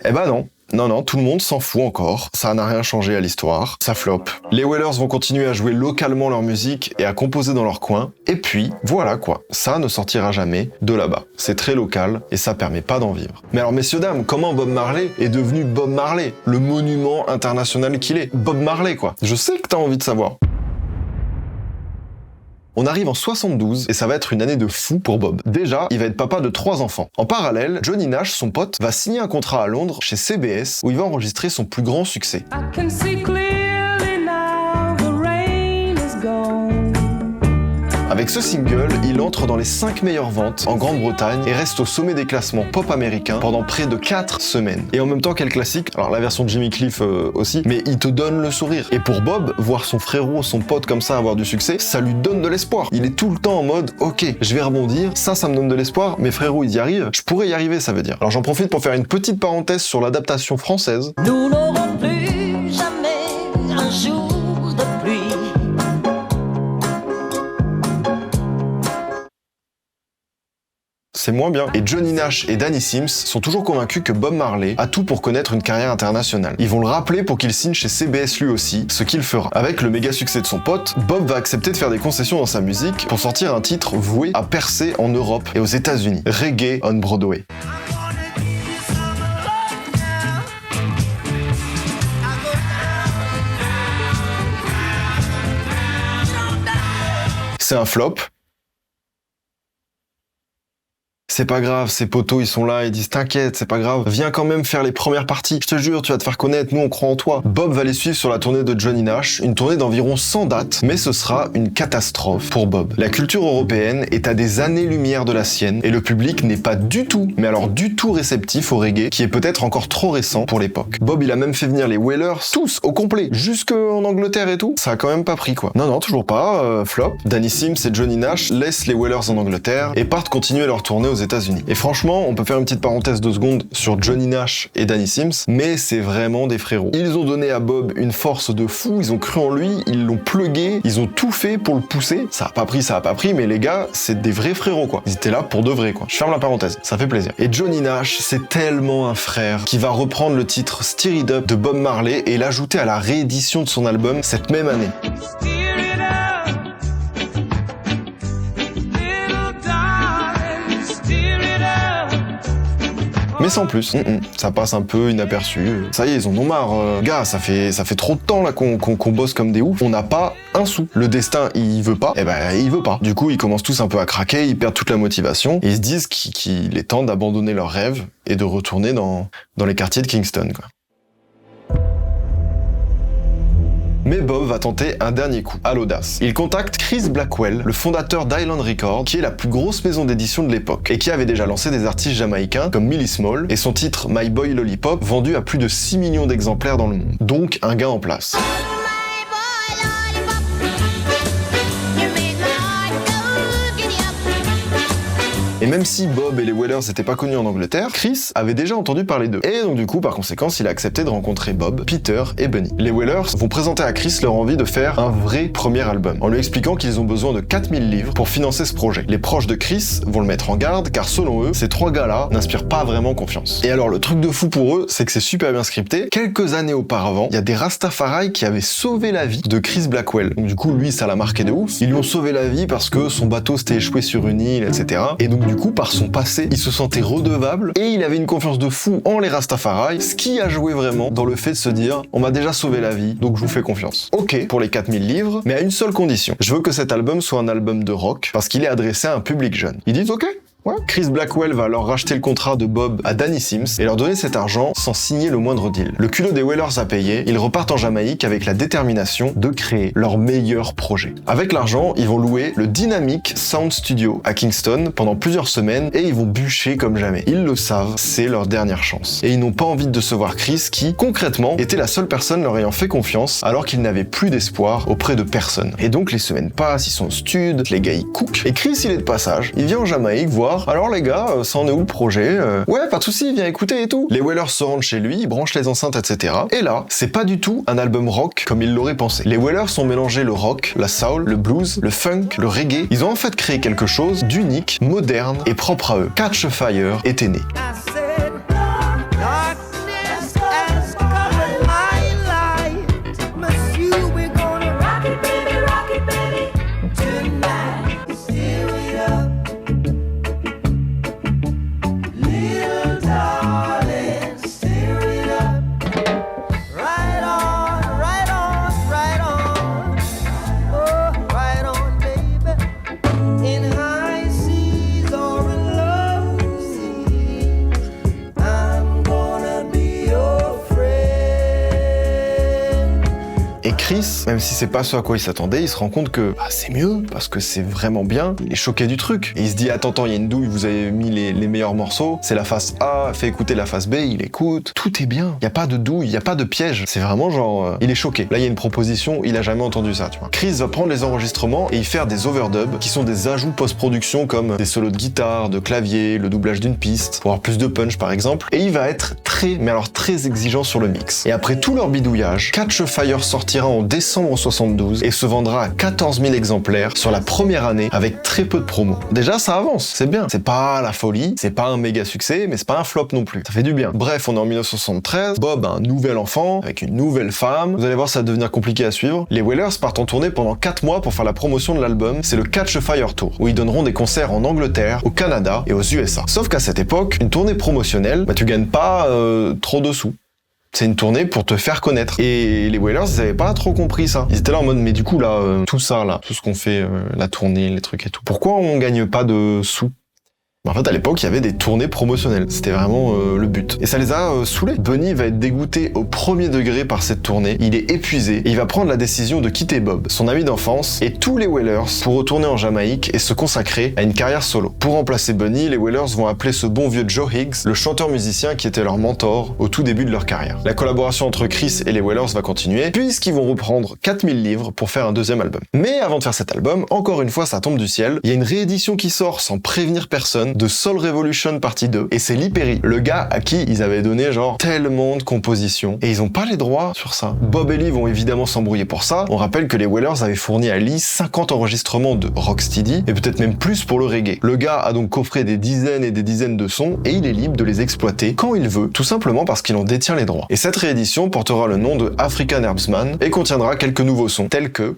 Eh ben non, tout le monde s'en fout encore, ça n'a rien changé à l'histoire, ça floppe. Les Wailers vont continuer à jouer localement leur musique et à composer dans leur coin, et puis voilà quoi, ça ne sortira jamais de là-bas. C'est très local et ça permet pas d'en vivre. Mais alors messieurs dames, comment Bob Marley est devenu Bob Marley, le monument international qu'il est? Bob Marley quoi. Je sais que t'as envie de savoir. On arrive en 72 et ça va être une année de fou pour Bob. Déjà, il va être papa de 3 enfants. En parallèle, Johnny Nash, son pote, va signer un contrat à Londres chez CBS où il va enregistrer son plus grand succès. Avec ce single, il entre dans les 5 meilleures ventes en Grande-Bretagne et reste au sommet des classements pop américains pendant près de 4 semaines. Et en même temps, quel classique, alors la version de Jimmy Cliff aussi, mais il te donne le sourire. Et pour Bob, voir son frérot, son pote comme ça avoir du succès, ça lui donne de l'espoir. Il est tout le temps en mode, ok, je vais rebondir, ça me donne de l'espoir, mes frérots ils y arrivent, je pourrais y arriver ça veut dire. Alors j'en profite pour faire une petite parenthèse sur l'adaptation française. Nous n'aurons plus jamais un jour de pluie. C'est moins bien. Et Johnny Nash et Danny Sims sont toujours convaincus que Bob Marley a tout pour connaître une carrière internationale. Ils vont le rappeler pour qu'il signe chez CBS lui aussi, ce qu'il fera. Avec le méga succès de son pote, Bob va accepter de faire des concessions dans sa musique pour sortir un titre voué à percer en Europe et aux États-Unis. Reggae on Broadway. C'est un flop. C'est pas grave, ses potos ils sont là, ils disent t'inquiète, c'est pas grave, viens quand même faire les premières parties, je te jure, tu vas te faire connaître, nous on croit en toi. Bob va les suivre sur la tournée de Johnny Nash, une tournée d'environ 100 dates, mais ce sera une catastrophe pour Bob. La culture européenne est à des années-lumière de la sienne, et le public n'est pas du tout, mais alors du tout réceptif au reggae, qui est peut-être encore trop récent pour l'époque. Bob il a même fait venir les Wailers, tous, au complet, jusque en Angleterre et tout, ça a quand même pas pris quoi. Non, toujours pas, flop. Danny Sims et Johnny Nash laissent les Wailers en Angleterre, et partent continuer leur tournée aux États-Unis. Et franchement, on peut faire une petite parenthèse 2 secondes sur Johnny Nash et Danny Sims, mais c'est vraiment des frérots. Ils ont donné à Bob une force de fou, ils ont cru en lui, ils l'ont plugué, ils ont tout fait pour le pousser. Ça a pas pris, mais les gars, c'est des vrais frérots quoi. Ils étaient là pour de vrai quoi. Je ferme la parenthèse, ça fait plaisir. Et Johnny Nash, c'est tellement un frère qui va reprendre le titre Stir It Up de Bob Marley et l'ajouter à la réédition de son album cette même année. Mais sans plus, ça passe un peu inaperçu. Ça y est, ils en ont marre. Gars, ça fait trop de temps là qu'on bosse comme des oufs. On n'a pas un sou. Le destin, il veut pas. Eh ben, il veut pas. Du coup, ils commencent tous un peu à craquer, ils perdent toute la motivation. Et ils se disent qu'il est temps d'abandonner leurs rêves et de retourner dans les quartiers de Kingston, quoi. Mais Bob va tenter un dernier coup, à l'audace. Il contacte Chris Blackwell, le fondateur d'Island Records, qui est la plus grosse maison d'édition de l'époque, et qui avait déjà lancé des artistes jamaïcains comme Millie Small, et son titre My Boy Lollipop, vendu à plus de 6 millions d'exemplaires dans le monde. Donc un gain en place. Et même si Bob et les Wailers n'étaient pas connus en Angleterre, Chris avait déjà entendu parler d'eux. Et donc du coup, par conséquence, il a accepté de rencontrer Bob, Peter et Bunny. Les Wailers vont présenter à Chris leur envie de faire un vrai premier album, en lui expliquant qu'ils ont besoin de 4000 livres pour financer ce projet. Les proches de Chris vont le mettre en garde, car selon eux, ces 3 gars-là n'inspirent pas vraiment confiance. Et alors, le truc de fou pour eux, c'est que c'est super bien scripté. Quelques années auparavant, il y a des Rastafari qui avaient sauvé la vie de Chris Blackwell. Donc du coup, lui, ça l'a marqué de ouf. Ils lui ont sauvé la vie parce que son bateau s'était échoué sur une île, etc. Et donc du coup, par son passé, il se sentait redevable et il avait une confiance de fou en les Rastafari, ce qui a joué vraiment dans le fait de se dire on m'a déjà sauvé la vie, donc je vous fais confiance. Ok pour les 4000 livres, mais à une seule condition. Je veux que cet album soit un album de rock parce qu'il est adressé à un public jeune. Ils disent ok. Ouais. Chris Blackwell va alors racheter le contrat de Bob à Danny Sims et leur donner cet argent sans signer le moindre deal. Le culot des Wailers a payé, ils repartent en Jamaïque avec la détermination de créer leur meilleur projet. Avec l'argent, ils vont louer le Dynamic Sound Studio à Kingston pendant plusieurs semaines et ils vont bûcher comme jamais. Ils le savent, c'est leur dernière chance. Et ils n'ont pas envie de décevoir Chris qui, concrètement, était la seule personne leur ayant fait confiance alors qu'ils n'avaient plus d'espoir auprès de personne. Et donc les semaines passent, ils sont au stud, les gars ils cookent, et Chris il est de passage, il vient en Jamaïque voir alors les gars, ça en est où le projet Ouais, pas de soucis, viens écouter et tout. Les Wailers se rendent chez lui, ils branchent les enceintes, etc. Et là, c'est pas du tout un album rock comme ils l'auraient pensé. Les Wailers ont mélangé le rock, la soul, le blues, le funk, le reggae. Ils ont en fait créé quelque chose d'unique, moderne et propre à eux. Catch a Fire était né. Et Chris, même si c'est pas ce à quoi il s'attendait, il se rend compte que c'est mieux, parce que c'est vraiment bien. Il est choqué du truc. Et il se dit, attends, il y a une douille, vous avez mis les meilleurs morceaux, c'est la face A, fait écouter la face B, il écoute. Tout est bien. Il y a pas de douille, il y a pas de piège. C'est vraiment genre, il est choqué. Là, il y a une proposition, il a jamais entendu ça, tu vois. Chris va prendre les enregistrements et y faire des overdubs, qui sont des ajouts post-production comme des solos de guitare, de clavier, le doublage d'une piste, pour avoir plus de punch par exemple. Et il va être très exigeant sur le mix. Et après tout leur bidouillage, Catch a Fire sortira en décembre 72 et se vendra à 14 000 exemplaires sur la première année avec très peu de promos. Déjà, ça avance, c'est bien. C'est pas la folie, c'est pas un méga succès, mais c'est pas un flop non plus. Ça fait du bien. Bref, on est en 1973, Bob a un nouvel enfant, avec une nouvelle femme. Vous allez voir, ça va devenir compliqué à suivre. Les Wailers partent en tournée pendant 4 mois pour faire la promotion de l'album. C'est le Catch a Fire Tour, où ils donneront des concerts en Angleterre, au Canada et aux USA. Sauf qu'à cette époque, une tournée promotionnelle, tu gagnes pas trop de sous. C'est une tournée pour te faire connaître. Et les Wailers, ils avaient pas trop compris ça. Ils étaient là en mode, mais du coup, là, tout ça, là, tout ce qu'on fait, la tournée, les trucs et tout, pourquoi on gagne pas de sous? En fait, à l'époque, il y avait des tournées promotionnelles. C'était vraiment le but. Et ça les a saoulés. Bunny va être dégoûté au premier degré par cette tournée. Il est épuisé et il va prendre la décision de quitter Bob, son ami d'enfance, et tous les Wailers pour retourner en Jamaïque et se consacrer à une carrière solo. Pour remplacer Bunny, les Wailers vont appeler ce bon vieux Joe Higgs, le chanteur-musicien qui était leur mentor au tout début de leur carrière. La collaboration entre Chris et les Wailers va continuer, puisqu'ils vont reprendre 4000 livres pour faire un deuxième album. Mais avant de faire cet album, encore une fois, ça tombe du ciel. Il y a une réédition qui sort sans prévenir personne de Soul Revolution partie 2, et c'est Lee Perry, le gars à qui ils avaient donné genre tellement de compositions, et ils ont pas les droits sur ça. Bob et Lee vont évidemment s'embrouiller pour ça. On rappelle que les Wailers avaient fourni à Lee 50 enregistrements de rocksteady, et peut-être même plus pour le reggae. Le gars a donc coffré des dizaines et des dizaines de sons, et il est libre de les exploiter quand il veut, tout simplement parce qu'il en détient les droits. Et cette réédition portera le nom de African Herbsman, et contiendra quelques nouveaux sons, tels que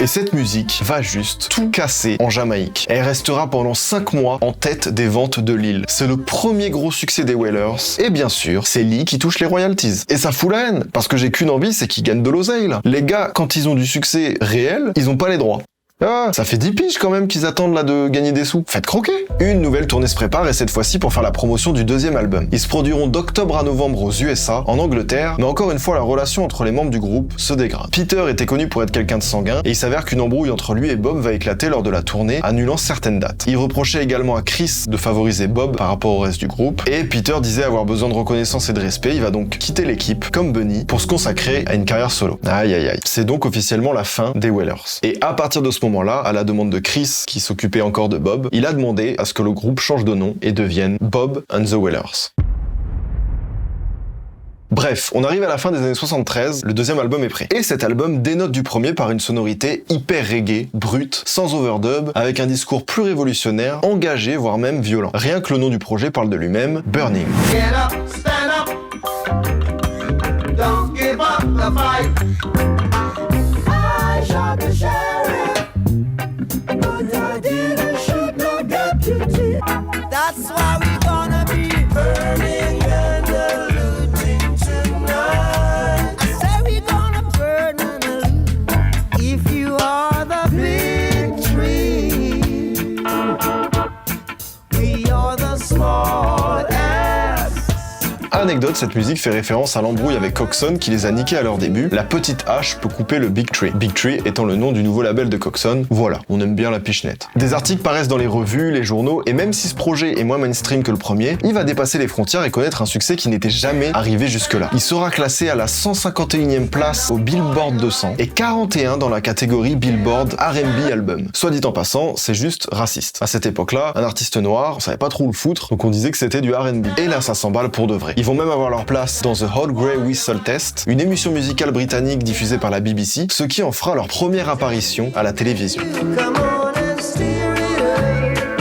et cette musique va juste tout casser en Jamaïque. Elle restera pendant 5 mois en tête des ventes de l'île. C'est le premier gros succès des Wailers, et bien sûr, c'est Lee qui touche les royalties. Et ça fout la haine, parce que j'ai qu'une envie, c'est qu'ils gagnent de l'oseille là. Les gars, quand ils ont du succès réel, ils ont pas les droits. Ah, ça fait 10 piges quand même qu'ils attendent là de gagner des sous. Faites croquer. Une nouvelle tournée se prépare, et cette fois-ci pour faire la promotion du deuxième album. Ils se produiront d'octobre à novembre aux USA, en Angleterre, mais encore une fois la relation entre les membres du groupe se dégrade. Peter était connu pour être quelqu'un de sanguin, et il s'avère qu'une embrouille entre lui et Bob va éclater lors de la tournée, annulant certaines dates. Il reprochait également à Chris de favoriser Bob par rapport au reste du groupe, et Peter disait avoir besoin de reconnaissance et de respect. Il va donc quitter l'équipe, comme Bunny, pour se consacrer à une carrière solo. Aïe aïe aïe. C'est donc officiellement la fin des Wailers. Et à partir de ce moment-là, à la demande de Chris, qui s'occupait encore de Bob, il a demandé à ce que le groupe change de nom et devienne Bob and the Wailers. Bref, on arrive à la fin des années 73, le deuxième album est prêt. Et cet album dénote du premier par une sonorité hyper reggae, brute, sans overdub, avec un discours plus révolutionnaire, engagé, voire même violent. Rien que le nom du projet parle de lui-même, Burning. Get up, stand up. Don't give up the fight. I shot the sheriff, but I didn't shoot no deputy. That's why we gonna be burning and looting tonight. I say we gonna burn and loot if you are the big tree. We are the small ants. Anecdote, cette musique fait référence à l'embrouille avec Coxsone qui les a niqués à leur début. La petite hache peut couper le Big Tree. Big Tree étant le nom du nouveau label de Coxsone. Voilà, on aime bien la pichenette. Des articles paraissent dans les revues, les journaux, et même si ce projet est moins mainstream que le premier, il va dépasser les frontières et connaître un succès qui n'était jamais arrivé jusque-là. Il sera classé à la 151e place au Billboard 200 et 41 dans la catégorie Billboard R&B Album. Soit dit en passant, c'est juste raciste. À cette époque-là, un artiste noir, on savait pas trop où le foutre, donc on disait que c'était du R&B. Et là, ça s'emballe pour de vrai. Ils vont même avoir leur place dans The Hot Grey Whistle Test, une émission musicale britannique diffusée par la BBC, ce qui en fera leur première apparition à la télévision. Come on and steer it up.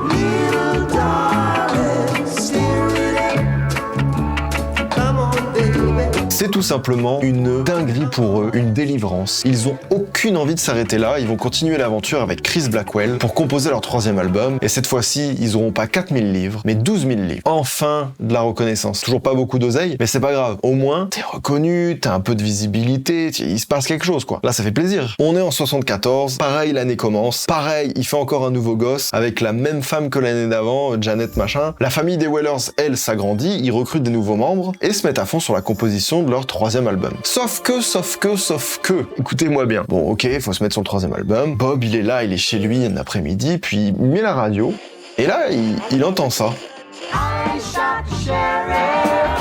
Little darling, steer it up. Come on, baby. C'est tout simplement une dinguerie pour eux, une délivrance. Ils ont aucune aucune envie de s'arrêter là, ils vont continuer l'aventure avec Chris Blackwell pour composer leur 3e album, et cette fois-ci, ils auront pas 4000 livres, mais 12 000 livres. Enfin, de la reconnaissance. Toujours pas beaucoup d'oseille, mais c'est pas grave. Au moins, t'es reconnu, t'as un peu de visibilité, il se passe quelque chose, quoi. Là, ça fait plaisir. On est en 74, pareil, l'année commence, pareil, il fait encore un nouveau gosse, avec la même femme que l'année d'avant, Janet machin. La famille des Wailers, elle, s'agrandit, ils recrutent des nouveaux membres, et se mettent à fond sur la composition de leur 3e album. Sauf que, écoutez-moi bien. Bon, ok, faut se mettre sur le 3e album. Bob, il est là, il est chez lui un après-midi, puis il met la radio, et là, il entend ça. I shot the sheriff,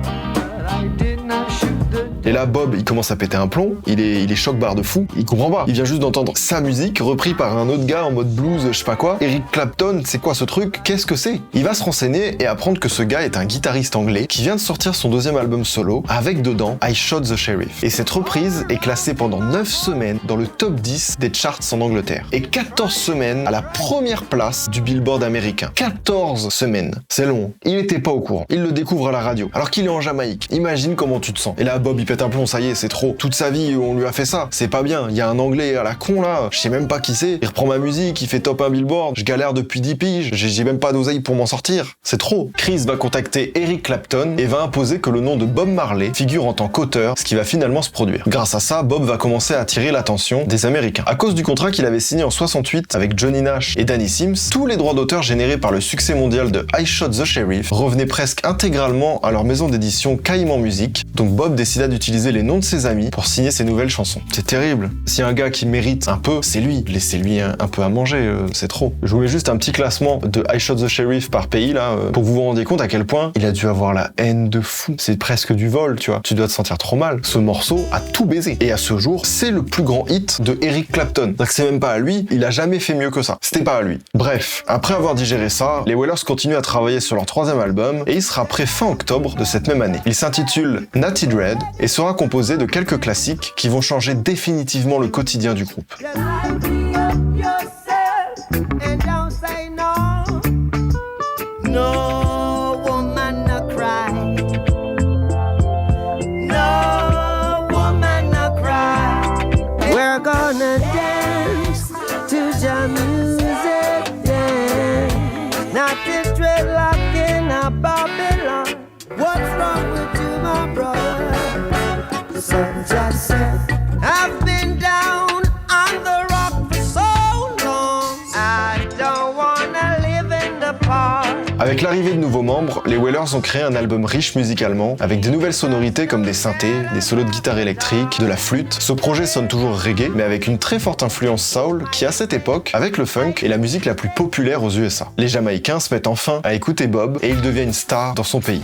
but I did not shoot the Et là, Bob, il commence à péter un plomb, il est choc-barre de fou, il comprend pas. Il vient juste d'entendre sa musique, repris par un autre gars en mode blues, je sais pas quoi. Eric Clapton, c'est quoi ce truc? Qu'est-ce que c'est? Il va se renseigner et apprendre que ce gars est un guitariste anglais qui vient de sortir son 2e album solo, avec dedans I Shot the Sheriff. Et cette reprise est classée pendant 9 semaines dans le top 10 des charts en Angleterre. Et 14 semaines à la première place du Billboard américain. 14 semaines. C'est long. Il était pas au courant. Il le découvre à la radio, alors qu'il est en Jamaïque. Imagine comment tu te sens. Et là, Bob, il pète un plomb, ça y est, c'est trop. Toute sa vie, on lui a fait ça. C'est pas bien. Il y a un anglais à la con, là. Je sais même pas qui c'est. Il reprend ma musique, il fait top 1 Billboard. Je galère depuis 10 piges. J'ai même pas d'oseille pour m'en sortir. C'est trop. Chris va contacter Eric Clapton et va imposer que le nom de Bob Marley figure en tant qu'auteur, ce qui va finalement se produire. Grâce à ça, Bob va commencer à attirer l'attention des Américains. À cause du contrat qu'il avait signé en 68 avec Johnny Nash et Danny Sims, tous les droits d'auteur générés par le succès mondial de I Shot the Sheriff revenaient presque intégralement à leur maison d'édition Caïman Music. Donc Bob décida d'utiliser les noms de ses amis pour signer ses nouvelles chansons. C'est terrible. Si un gars qui mérite un peu, c'est lui. Laissez-lui un peu à manger, c'est trop. Je vous mets juste un petit classement de I Shot the Sheriff par pays, là, pour que vous vous rendiez compte à quel point il a dû avoir la haine de fou. C'est presque du vol, tu vois. Tu dois te sentir trop mal. Ce morceau a tout baisé. Et à ce jour, c'est le plus grand hit de Eric Clapton. Donc c'est même pas à lui, il a jamais fait mieux que ça. C'était pas à lui. Bref, après avoir digéré ça, les Wailers continuent à travailler sur leur 3e album, et il sera prêt fin octobre de cette même année. Il s'intitule Natty Dread, et sera composé de quelques classiques qui vont changer définitivement le quotidien du groupe. Just be up yourself and don't say no. No woman no cry. No woman no cry. We're gonna dance to the music, yeah. Not this dreadlock in a Babylon. What's wrong with you, my brother? So just said, I've been down on the rock for so long. I don't wanna live in the park. Avec l'arrivée de nouveaux membres, les Wailers ont créé un album riche musicalement, avec des nouvelles sonorités comme des synthés, des solos de guitare électrique, de la flûte. Ce projet sonne toujours reggae, mais avec une très forte influence soul qui, à cette époque, avec le funk, est la musique la plus populaire aux USA. Les Jamaïcains se mettent enfin à écouter Bob, et il devient une star dans son pays.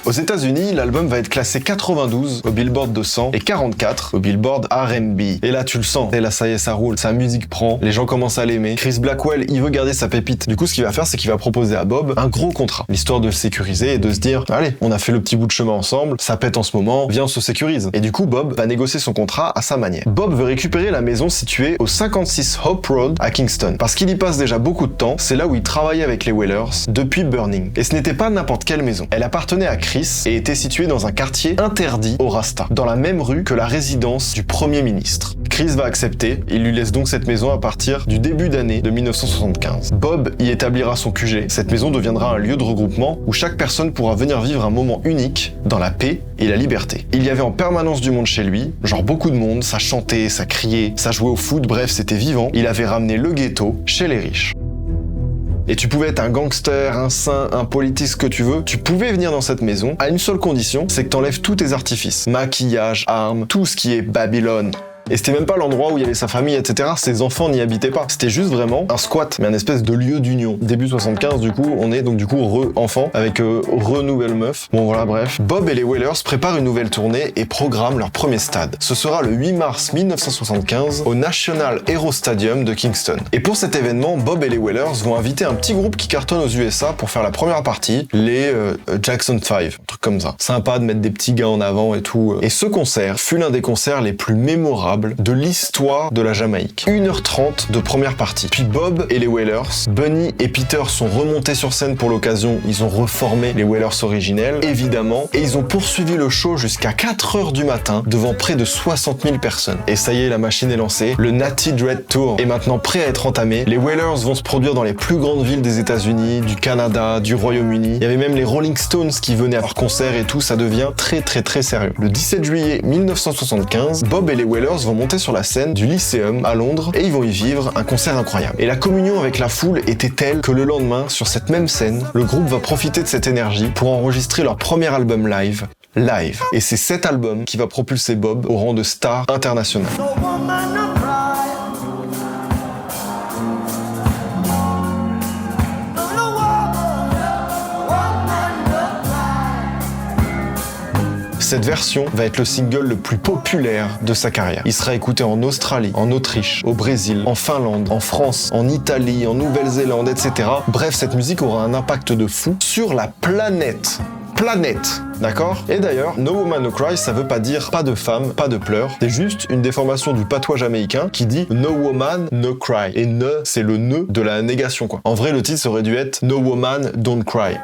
Aux États-Unis, l'album va être classé 92 au Billboard 200 et 44 au Billboard R&B. Et là, tu le sens. Et là, ça y est, ça roule. Sa musique prend. Les gens commencent à l'aimer. Chris Blackwell, il veut garder sa pépite. Du coup, ce qu'il va faire, c'est qu'il va proposer à Bob un gros contrat. L'histoire de le sécuriser et de se dire, allez, on a fait le petit bout de chemin ensemble, ça pète en ce moment, viens, on se sécurise. Et du coup, Bob va négocier son contrat à sa manière. Bob veut récupérer la maison située au 56 Hope Road à Kingston. Parce qu'il y passe déjà beaucoup de temps, c'est là où il travaillait avec les Wailers depuis Burning. Et ce n'était pas n'importe quelle maison. Elle appartenait à Chris et était située dans un quartier interdit aux Rasta, dans la même rue que la résidence du Premier ministre. Chris va accepter, il lui laisse donc cette maison à partir du début d'année de 1975. Bob y établira son QG. Cette maison deviendra un lieu de regroupement où chaque personne pourra venir vivre un moment unique dans la paix et la liberté. Il y avait en permanence du monde chez lui, genre beaucoup de monde, ça chantait, ça criait, ça jouait au foot, bref, c'était vivant. Il avait ramené le ghetto chez les riches. Et tu pouvais être un gangster, un saint, un politique, ce que tu veux, tu pouvais venir dans cette maison à une seule condition, c'est que t'enlèves tous tes artifices. Maquillage, armes, tout ce qui est Babylone. Et c'était même pas l'endroit où il y avait sa famille, etc. Ses enfants n'y habitaient pas. C'était juste vraiment un squat, mais un espèce de lieu d'union. Début 75, du coup, on est donc du coup re-enfant, avec re-nouvelle meuf. Bon voilà, bref. Bob et les Wailers préparent une nouvelle tournée et programment leur premier stade. Ce sera le 8 mars 1975 au National Aero Stadium de Kingston. Et pour cet événement, Bob et les Wailers vont inviter un petit groupe qui cartonne aux USA pour faire la première partie, les Jackson 5, un truc comme ça. Sympa de mettre des petits gars en avant et tout. Et ce concert fut l'un des concerts les plus mémorables mémorable de l'histoire de la Jamaïque. 1h30 de première partie. Puis Bob et les Wailers, Bunny et Peter sont remontés sur scène pour l'occasion, ils ont reformé les Wailers originels, évidemment, et ils ont poursuivi le show jusqu'à 4h du matin devant près de 60 000 personnes. Et ça y est, la machine est lancée, le Natty Dread Tour est maintenant prêt à être entamé. Les Wailers vont se produire dans les plus grandes villes des États-Unis, du Canada, du Royaume-Uni. Il y avait même les Rolling Stones qui venaient à leur concert et tout, ça devient très sérieux. Le 17 juillet 1975, Bob et les Wailers vont monter sur la scène du Lyceum à Londres et ils vont y vivre un concert incroyable. Et la communion avec la foule était telle que le lendemain, sur cette même scène, le groupe va profiter de cette énergie pour enregistrer leur premier album live. Et c'est cet album qui va propulser Bob au rang de star international. No woman no cry. No woman no cry. Cette version va être le single le plus populaire de sa carrière. Il sera écouté en Australie, en Autriche, au Brésil, en Finlande, en France, en Italie, en Nouvelle-Zélande, etc. Bref, cette musique aura un impact de fou sur la planète, d'accord? Et d'ailleurs, No Woman No Cry, ça veut pas dire pas de femme, pas de pleurs, c'est juste une déformation du patois jamaïcain qui dit No Woman No Cry. Et ne, c'est le ne de la négation, quoi. En vrai, le titre aurait dû être No Woman Don't Cry.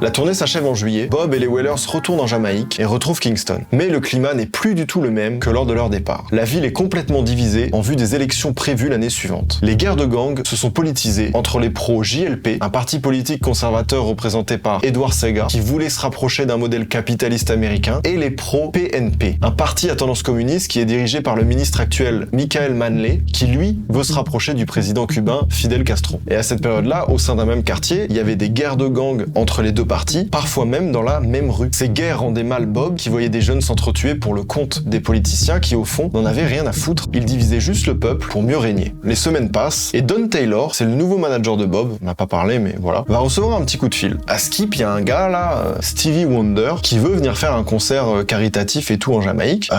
La tournée s'achève en juillet, Bob et les Wailers retournent en Jamaïque et retrouvent Kingston. Mais le climat n'est plus du tout le même que lors de leur départ. La ville est complètement divisée en vue des élections prévues l'année suivante. Les guerres de gangs se sont politisées entre les pro-JLP, un parti politique conservateur représenté par Edward Seaga, qui voulait se rapprocher d'un modèle capitaliste américain, et les pro-PNP, un parti à tendance communiste qui est dirigé par le ministre actuel Michael Manley, qui lui veut se rapprocher du président cubain Fidel Castro. Et à cette période-là, au sein d'un même quartier, il y avait des guerres de gangs entre les deux partis, parfois même dans la même rue. Ces guerres rendaient mal Bob, qui voyait des jeunes s'entretuer pour le compte des politiciens qui, au fond, n'en avaient rien à foutre. Ils divisaient juste le peuple pour mieux régner. Les semaines passent, et Don Taylor, c'est le nouveau manager de Bob, on n'a pas parlé, mais voilà, va recevoir un petit coup de fil. À Skip, il y a un gars, là, Stevie Wonder, qui veut venir faire un concert caritatif et tout en Jamaïque.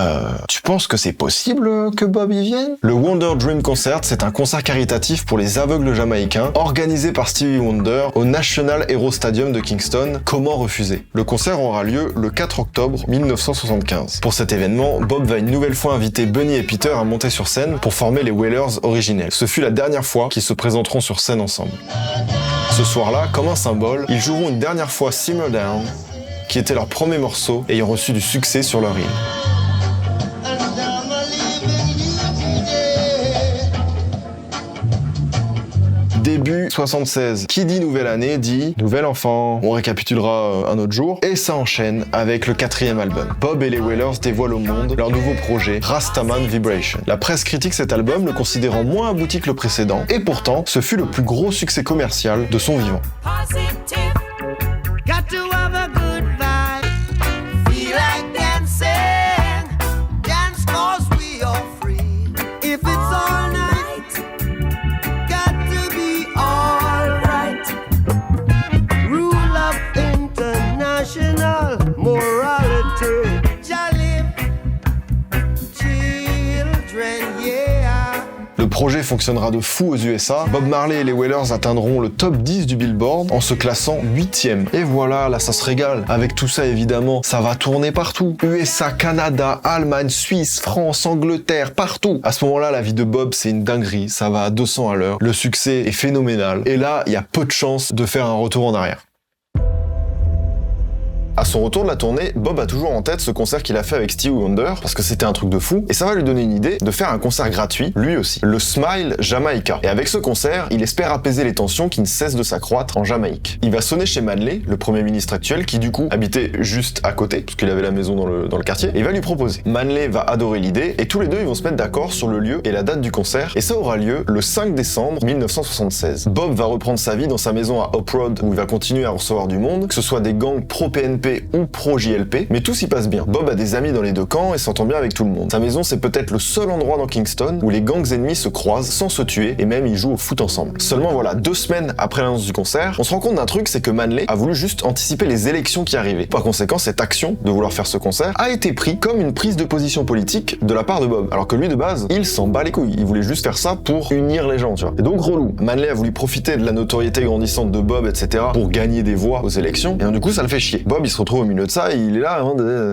Tu penses que c'est possible que Bob y vienne? Le Wonder Dream Concert, c'est un concert caritatif pour les aveugles jamaïcains, organisé par Stevie Wonder au National Hero Stadium de Kingston. Comment refuser? Le concert aura lieu le 4 octobre 1975. Pour cet événement, Bob va une nouvelle fois inviter Bunny et Peter à monter sur scène pour former les Wailers originels. Ce fut la dernière fois qu'ils se présenteront sur scène ensemble. Ce soir-là, comme un symbole, ils joueront une dernière fois Simmer Down, qui était leur premier morceau ayant reçu du succès sur leur île. Début 76. Qui dit nouvelle année dit nouvel enfant. On récapitulera un autre jour. Et ça enchaîne avec le 4e album. Bob et les Wailers dévoilent au monde leur nouveau projet, Rastaman Vibration. La presse critique cet album, le considérant moins abouti que le précédent. Et pourtant, ce fut le plus gros succès commercial de son vivant. Positive. Got to have a good vibe. Feel like dancing. Dance 'cause we are free. If it's all night, got to be all right. Rule of international morality. Jolly children, yeah. Le projet fonctionnera de fou aux USA. Bob Marley et les Wailers atteindront le top 10 du Billboard en se classant 8e. Et voilà, là ça se régale. Avec tout ça évidemment, ça va tourner partout. USA, Canada, Allemagne, Suisse, France, Angleterre, partout. À ce moment-là, la vie de Bob c'est une dinguerie. Ça va à 200 à l'heure. Le succès est phénoménal. Et là, il y a peu de chances de faire un retour en arrière. À son retour de la tournée, Bob a toujours en tête ce concert qu'il a fait avec Stevie Wonder, parce que c'était un truc de fou, et ça va lui donner une idée de faire un concert gratuit, lui aussi, le Smile Jamaica. Et avec ce concert, il espère apaiser les tensions qui ne cessent de s'accroître en Jamaïque. Il va sonner chez Manley, le premier ministre actuel, qui du coup habitait juste à côté, parce qu'il avait la maison dans le quartier, et il va lui proposer. Manley va adorer l'idée, et tous les deux ils vont se mettre d'accord sur le lieu et la date du concert, et ça aura lieu le 5 décembre 1976. Bob va reprendre sa vie dans sa maison à Hope Road, où il va continuer à recevoir du monde, que ce soit des gangs pro-PNP ou pro-JLP, mais tout s'y passe bien. Bob a des amis dans les deux camps et s'entend bien avec tout le monde. Sa maison, c'est peut-être le seul endroit dans Kingston où les gangs ennemis se croisent sans se tuer et même ils jouent au foot ensemble. Seulement voilà, 2 semaines après l'annonce du concert, on se rend compte d'un truc, c'est que Manley a voulu juste anticiper les élections qui arrivaient. Par conséquent, cette action de vouloir faire ce concert a été pris comme une prise de position politique de la part de Bob. Alors que lui, de base, il s'en bat les couilles. Il voulait juste faire ça pour unir les gens, tu vois. Et donc, relou. Manley a voulu profiter de la notoriété grandissante de Bob, etc., pour gagner des voix aux élections, et du coup, ça le fait chier. Bob, il se retrouve au milieu de ça et il est là,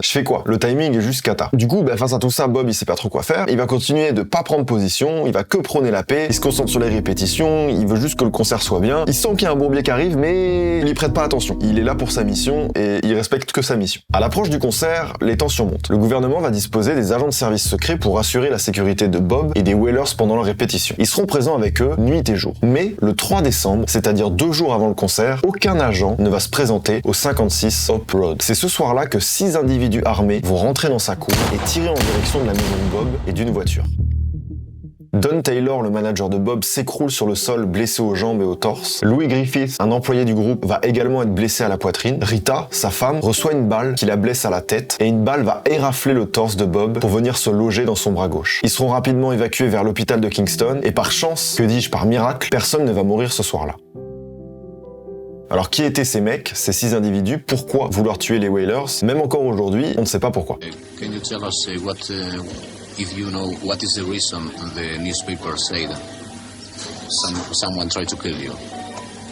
je fais quoi? Le timing est juste cata. Du coup, face à tout ça, Bob il sait pas trop quoi faire, il va continuer de pas prendre position, il va que prôner la paix, il se concentre sur les répétitions, il veut juste que le concert soit bien, il sent qu'il y a un bourbier qui arrive mais il y prête pas attention. Il est là pour sa mission et il respecte que sa mission. À l'approche du concert, les tensions montent. Le gouvernement va disposer des agents de service secrets pour assurer la sécurité de Bob et des Wailers pendant leur répétition. Ils seront présents avec eux nuit et jour. Mais le 3 décembre, c'est-à-dire 2 jours avant le concert, aucun agent ne va se présenter au 56 Hope Road. C'est ce soir-là que 6 individus armés vont rentrer dans sa cour et tirer en direction de la maison de Bob et d'une voiture. Don Taylor, le manager de Bob, s'écroule sur le sol, blessé aux jambes et au torse. Louis Griffith, un employé du groupe, va également être blessé à la poitrine. Rita, sa femme, reçoit une balle qui la blesse à la tête et une balle va érafler le torse de Bob pour venir se loger dans son bras gauche. Ils seront rapidement évacués vers l'hôpital de Kingston et par chance, que dis-je par miracle, personne ne va mourir ce soir-là. Alors qui étaient ces mecs, ces 6 individus? Pourquoi vouloir tuer les Wailers? Même encore aujourd'hui, on ne sait pas pourquoi. Can you tell us if you know what is the reason the newspaper said someone tried to kill you?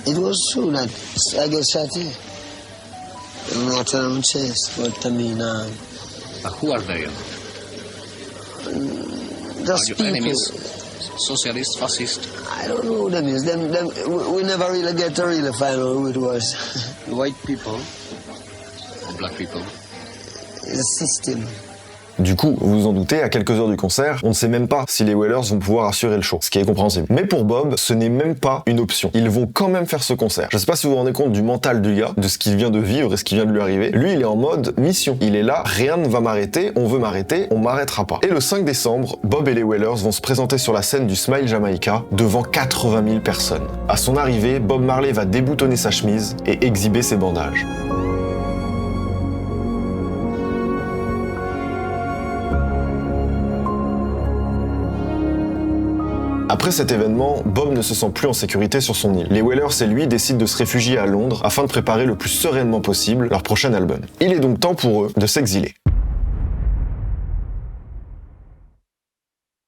It was true that I get shot here. I'm not on chest, but I mean, Who are they? just Are your people. enemies? Socialist, fascist? I don't know who them is. Them, we never really get to really find out who it was. White people. Or black people? The system. Du coup, vous vous en doutez, à quelques heures du concert, on ne sait même pas si les Wailers vont pouvoir assurer le show, ce qui est compréhensible. Mais pour Bob, ce n'est même pas une option. Ils vont quand même faire ce concert. Je sais pas si vous vous rendez compte du mental du gars, de ce qu'il vient de vivre et ce qui vient de lui arriver. Lui, il est en mode mission. Il est là, rien ne va m'arrêter, on veut m'arrêter, on m'arrêtera pas. Et le 5 décembre, Bob et les Wailers vont se présenter sur la scène du Smile Jamaica devant 80 000 personnes. À son arrivée, Bob Marley va déboutonner sa chemise et exhiber ses bandages. Après cet événement, Bob ne se sent plus en sécurité sur son île. Les Wailers et lui décident de se réfugier à Londres afin de préparer le plus sereinement possible leur prochain album. Il est donc temps pour eux de s'exiler.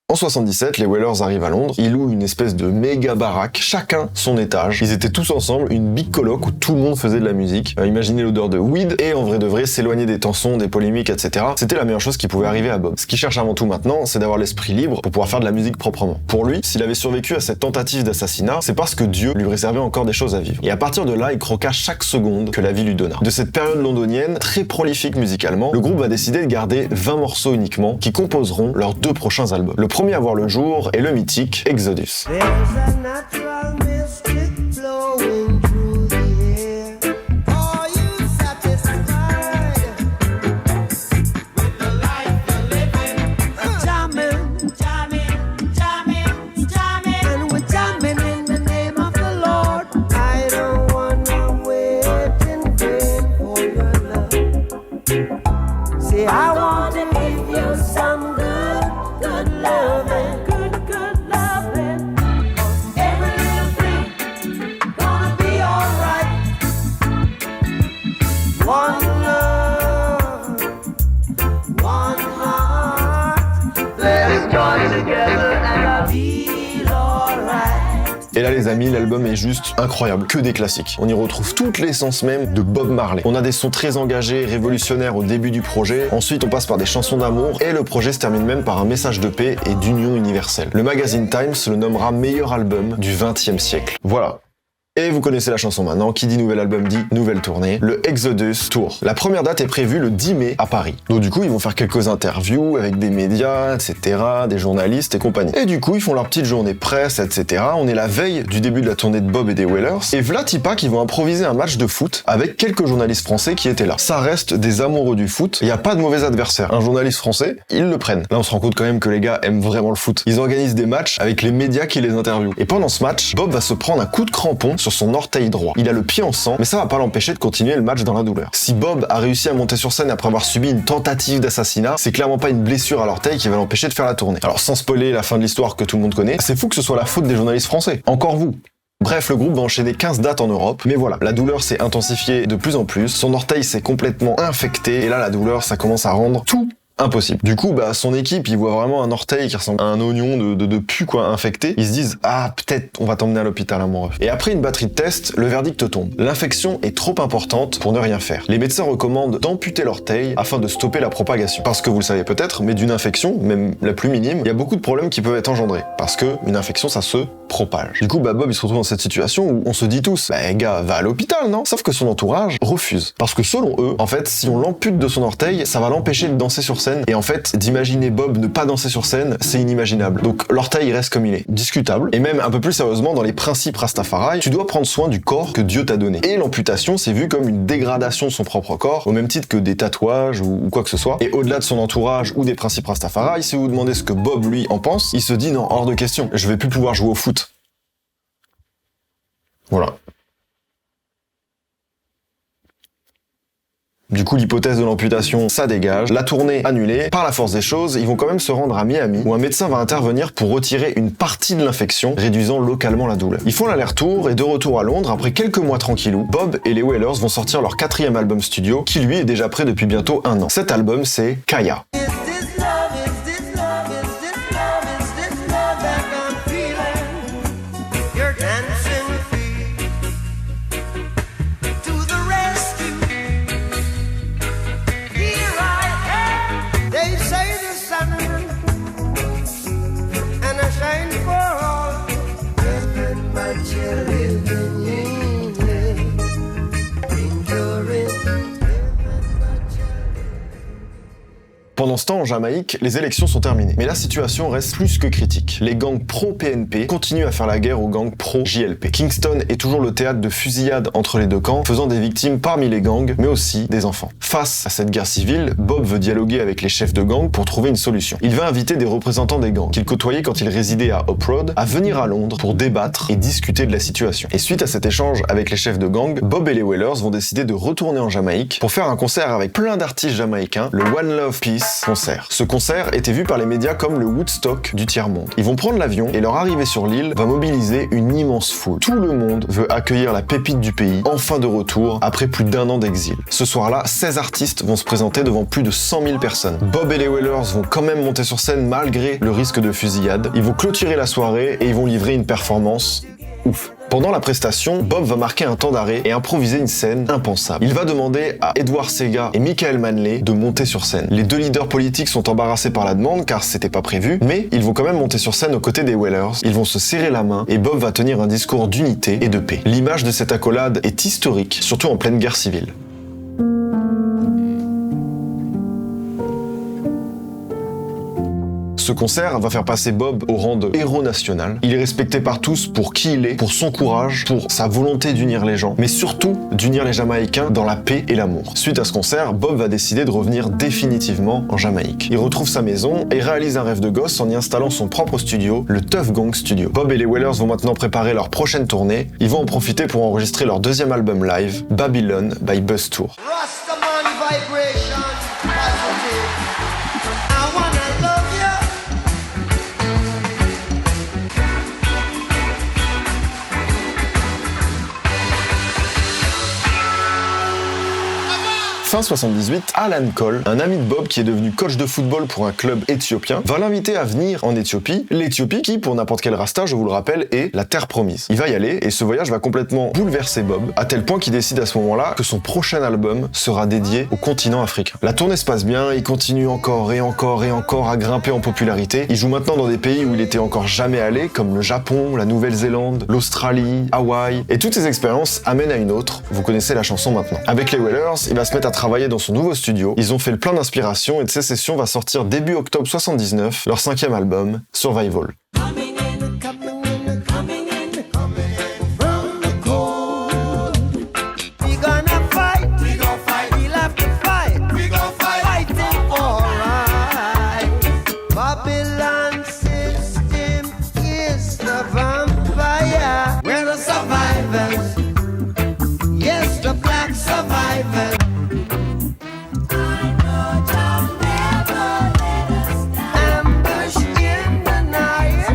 En 77, les Wailers arrivent à Londres, ils louent une espèce de méga baraque, chacun son étage. Ils étaient tous ensemble, une big coloc où tout le monde faisait de la musique. Imaginez l'odeur de weed et en vrai de vrai s'éloigner des tensions, des polémiques, etc. C'était la meilleure chose qui pouvait arriver à Bob. Ce qu'il cherche avant tout maintenant, c'est d'avoir l'esprit libre pour pouvoir faire de la musique proprement. Pour lui, s'il avait survécu à cette tentative d'assassinat, c'est parce que Dieu lui réservait encore des choses à vivre. Et à partir de là, il croqua chaque seconde que la vie lui donna. De cette période londonienne, très prolifique musicalement, le groupe va décider de garder 20 morceaux uniquement qui composeront leurs 2 prochains albums. Le premier à voir le jour est le mythique Exodus. There's a natural mystic flowing through the air. Are you satisfied with the life you're living? Jamming, jamming, jamming, jamming, and we're jamming in the name of the Lord. I don't wanna wait in vain for your love. See, I want to give you some good loving. Et là les amis, l'album est juste incroyable, que des classiques. On y retrouve toute l'essence même de Bob Marley. On a des sons très engagés, révolutionnaires au début du projet, ensuite on passe par des chansons d'amour, et le projet se termine même par un message de paix et d'union universelle. Le magazine Times le nommera meilleur album du XXe siècle. Voilà. Et vous connaissez la chanson maintenant, qui dit nouvel album dit nouvelle tournée, le Exodus Tour. La première date est prévue le 10 mai à Paris. Donc du coup, ils vont faire quelques interviews avec des médias, etc., des journalistes et compagnie. Et du coup, ils font leur petite journée presse, etc. On est la veille du début de la tournée de Bob et des Wailers. Et v'là Tipa qui vont improviser un match de foot avec quelques journalistes français qui étaient là. Ça reste des amoureux du foot, il n'y a pas de mauvais adversaire. Un journaliste français, ils le prennent. Là, on se rend compte quand même que les gars aiment vraiment le foot. Ils organisent des matchs avec les médias qui les interviewent. Et pendant ce match, Bob va se prendre un coup de crampon sur son orteil droit. Il a le pied en sang, mais ça va pas l'empêcher de continuer le match dans la douleur. Si Bob a réussi à monter sur scène après avoir subi une tentative d'assassinat, c'est clairement pas une blessure à l'orteil qui va l'empêcher de faire la tournée. Alors sans spoiler la fin de l'histoire que tout le monde connaît, c'est fou que ce soit la faute des journalistes français. Encore vous. Bref, le groupe va enchaîner 15 dates en Europe, mais voilà, la douleur s'est intensifiée de plus en plus, son orteil s'est complètement infecté, et là la douleur ça commence à rendre tout Impossible. Du coup, son équipe, ils voient vraiment un orteil qui ressemble à un oignon de pu, quoi, infecté. Ils se disent, ah, peut-être, on va t'emmener à l'hôpital, hein, mon ref. Et après une batterie de tests, le verdict tombe. L'infection est trop importante pour ne rien faire. Les médecins recommandent d'amputer l'orteil afin de stopper la propagation. Parce que vous le savez peut-être, mais d'une infection, même la plus minime, il y a beaucoup de problèmes qui peuvent être engendrés. Parce que une infection, ça se propage. Du coup, Bob, il se retrouve dans cette situation où on se dit tous, gars, va à l'hôpital, non? Sauf que son entourage refuse. Parce que selon eux, en fait, si on l'ampute de son orteil, ça va l'empêcher de danser sur scène. Et en fait, d'imaginer Bob ne pas danser sur scène, c'est inimaginable. Donc l'orteil reste comme il est. Discutable. Et même un peu plus sérieusement, dans les principes Rastafari, tu dois prendre soin du corps que Dieu t'a donné. Et l'amputation, c'est vu comme une dégradation de son propre corps, au même titre que des tatouages ou quoi que ce soit. Et au-delà de son entourage ou des principes Rastafari, si vous vous demandez ce que Bob, lui, en pense, il se dit non, hors de question, je vais plus pouvoir jouer au foot. Voilà. Du coup, l'hypothèse de l'amputation, ça dégage. La tournée annulée. Par la force des choses, ils vont quand même se rendre à Miami, où un médecin va intervenir pour retirer une partie de l'infection, réduisant localement la douleur. Ils font l'aller-retour, et de retour à Londres, après quelques mois tranquillou, Bob et les Wailers vont sortir leur 4e album studio, qui lui est déjà prêt depuis bientôt 1 an. Cet album, c'est Kaya. Pendant ce temps, en Jamaïque, les élections sont terminées. Mais la situation reste plus que critique. Les gangs pro-PNP continuent à faire la guerre aux gangs pro-JLP. Kingston est toujours le théâtre de fusillades entre les deux camps, faisant des victimes parmi les gangs, mais aussi des enfants. Face à cette guerre civile, Bob veut dialoguer avec les chefs de gang pour trouver une solution. Il va inviter des représentants des gangs, qu'il côtoyait quand il résidait à Hope Road, à venir à Londres pour débattre et discuter de la situation. Et suite à cet échange avec les chefs de gang, Bob et les Wailers vont décider de retourner en Jamaïque pour faire un concert avec plein d'artistes jamaïcains, le One Love Peace concert. Ce concert était vu par les médias comme le Woodstock du tiers-monde. Ils vont prendre l'avion et leur arrivée sur l'île va mobiliser une immense foule. Tout le monde veut accueillir la pépite du pays, enfin de retour, après plus d'1 an d'exil. Ce soir-là, 16 artistes vont se présenter devant plus de 100 000 personnes. Bob et les Wailers vont quand même monter sur scène malgré le risque de fusillade. Ils vont clôturer la soirée et ils vont livrer une performance ouf. Pendant la prestation, Bob va marquer un temps d'arrêt et improviser une scène impensable. Il va demander à Edward Sega et Michael Manley de monter sur scène. Les deux leaders politiques sont embarrassés par la demande car c'était pas prévu, mais ils vont quand même monter sur scène aux côtés des Wailers. Ils vont se serrer la main et Bob va tenir un discours d'unité et de paix. L'image de cette accolade est historique, surtout en pleine guerre civile. Ce concert va faire passer Bob au rang de héros national. Il est respecté par tous pour qui il est, pour son courage, pour sa volonté d'unir les gens, mais surtout d'unir les Jamaïcains dans la paix et l'amour. Suite à ce concert, Bob va décider de revenir définitivement en Jamaïque. Il retrouve sa maison et réalise un rêve de gosse en y installant son propre studio, le Tuff Gong Studio. Bob et les Wailers vont maintenant préparer leur prochaine tournée. Ils vont en profiter pour enregistrer leur 2e album live, Babylon by Buzz Tour. Rastaman vibration, positive. I wanna love you. Fin 78, Alan Cole, un ami de Bob qui est devenu coach de football pour un club éthiopien, va l'inviter à venir en Éthiopie. L'Éthiopie qui, pour n'importe quel rasta, je vous le rappelle, est la terre promise. Il va y aller et ce voyage va complètement bouleverser Bob, à tel point qu'il décide à ce moment-là que son prochain album sera dédié au continent africain. La tournée se passe bien, il continue encore et encore et encore à grimper en popularité. Il joue maintenant dans des pays où il était encore jamais allé, comme le Japon, la Nouvelle-Zélande, l'Australie, Hawaï. Et toutes ces expériences amènent à une autre. Vous connaissez la chanson maintenant. Avec les Wailers, il va se mettre à travailler dans son nouveau studio. Ils ont fait le plein d'inspiration et de ces sessions va sortir début octobre 79, leur 5e album, Survival. Ambush in the night.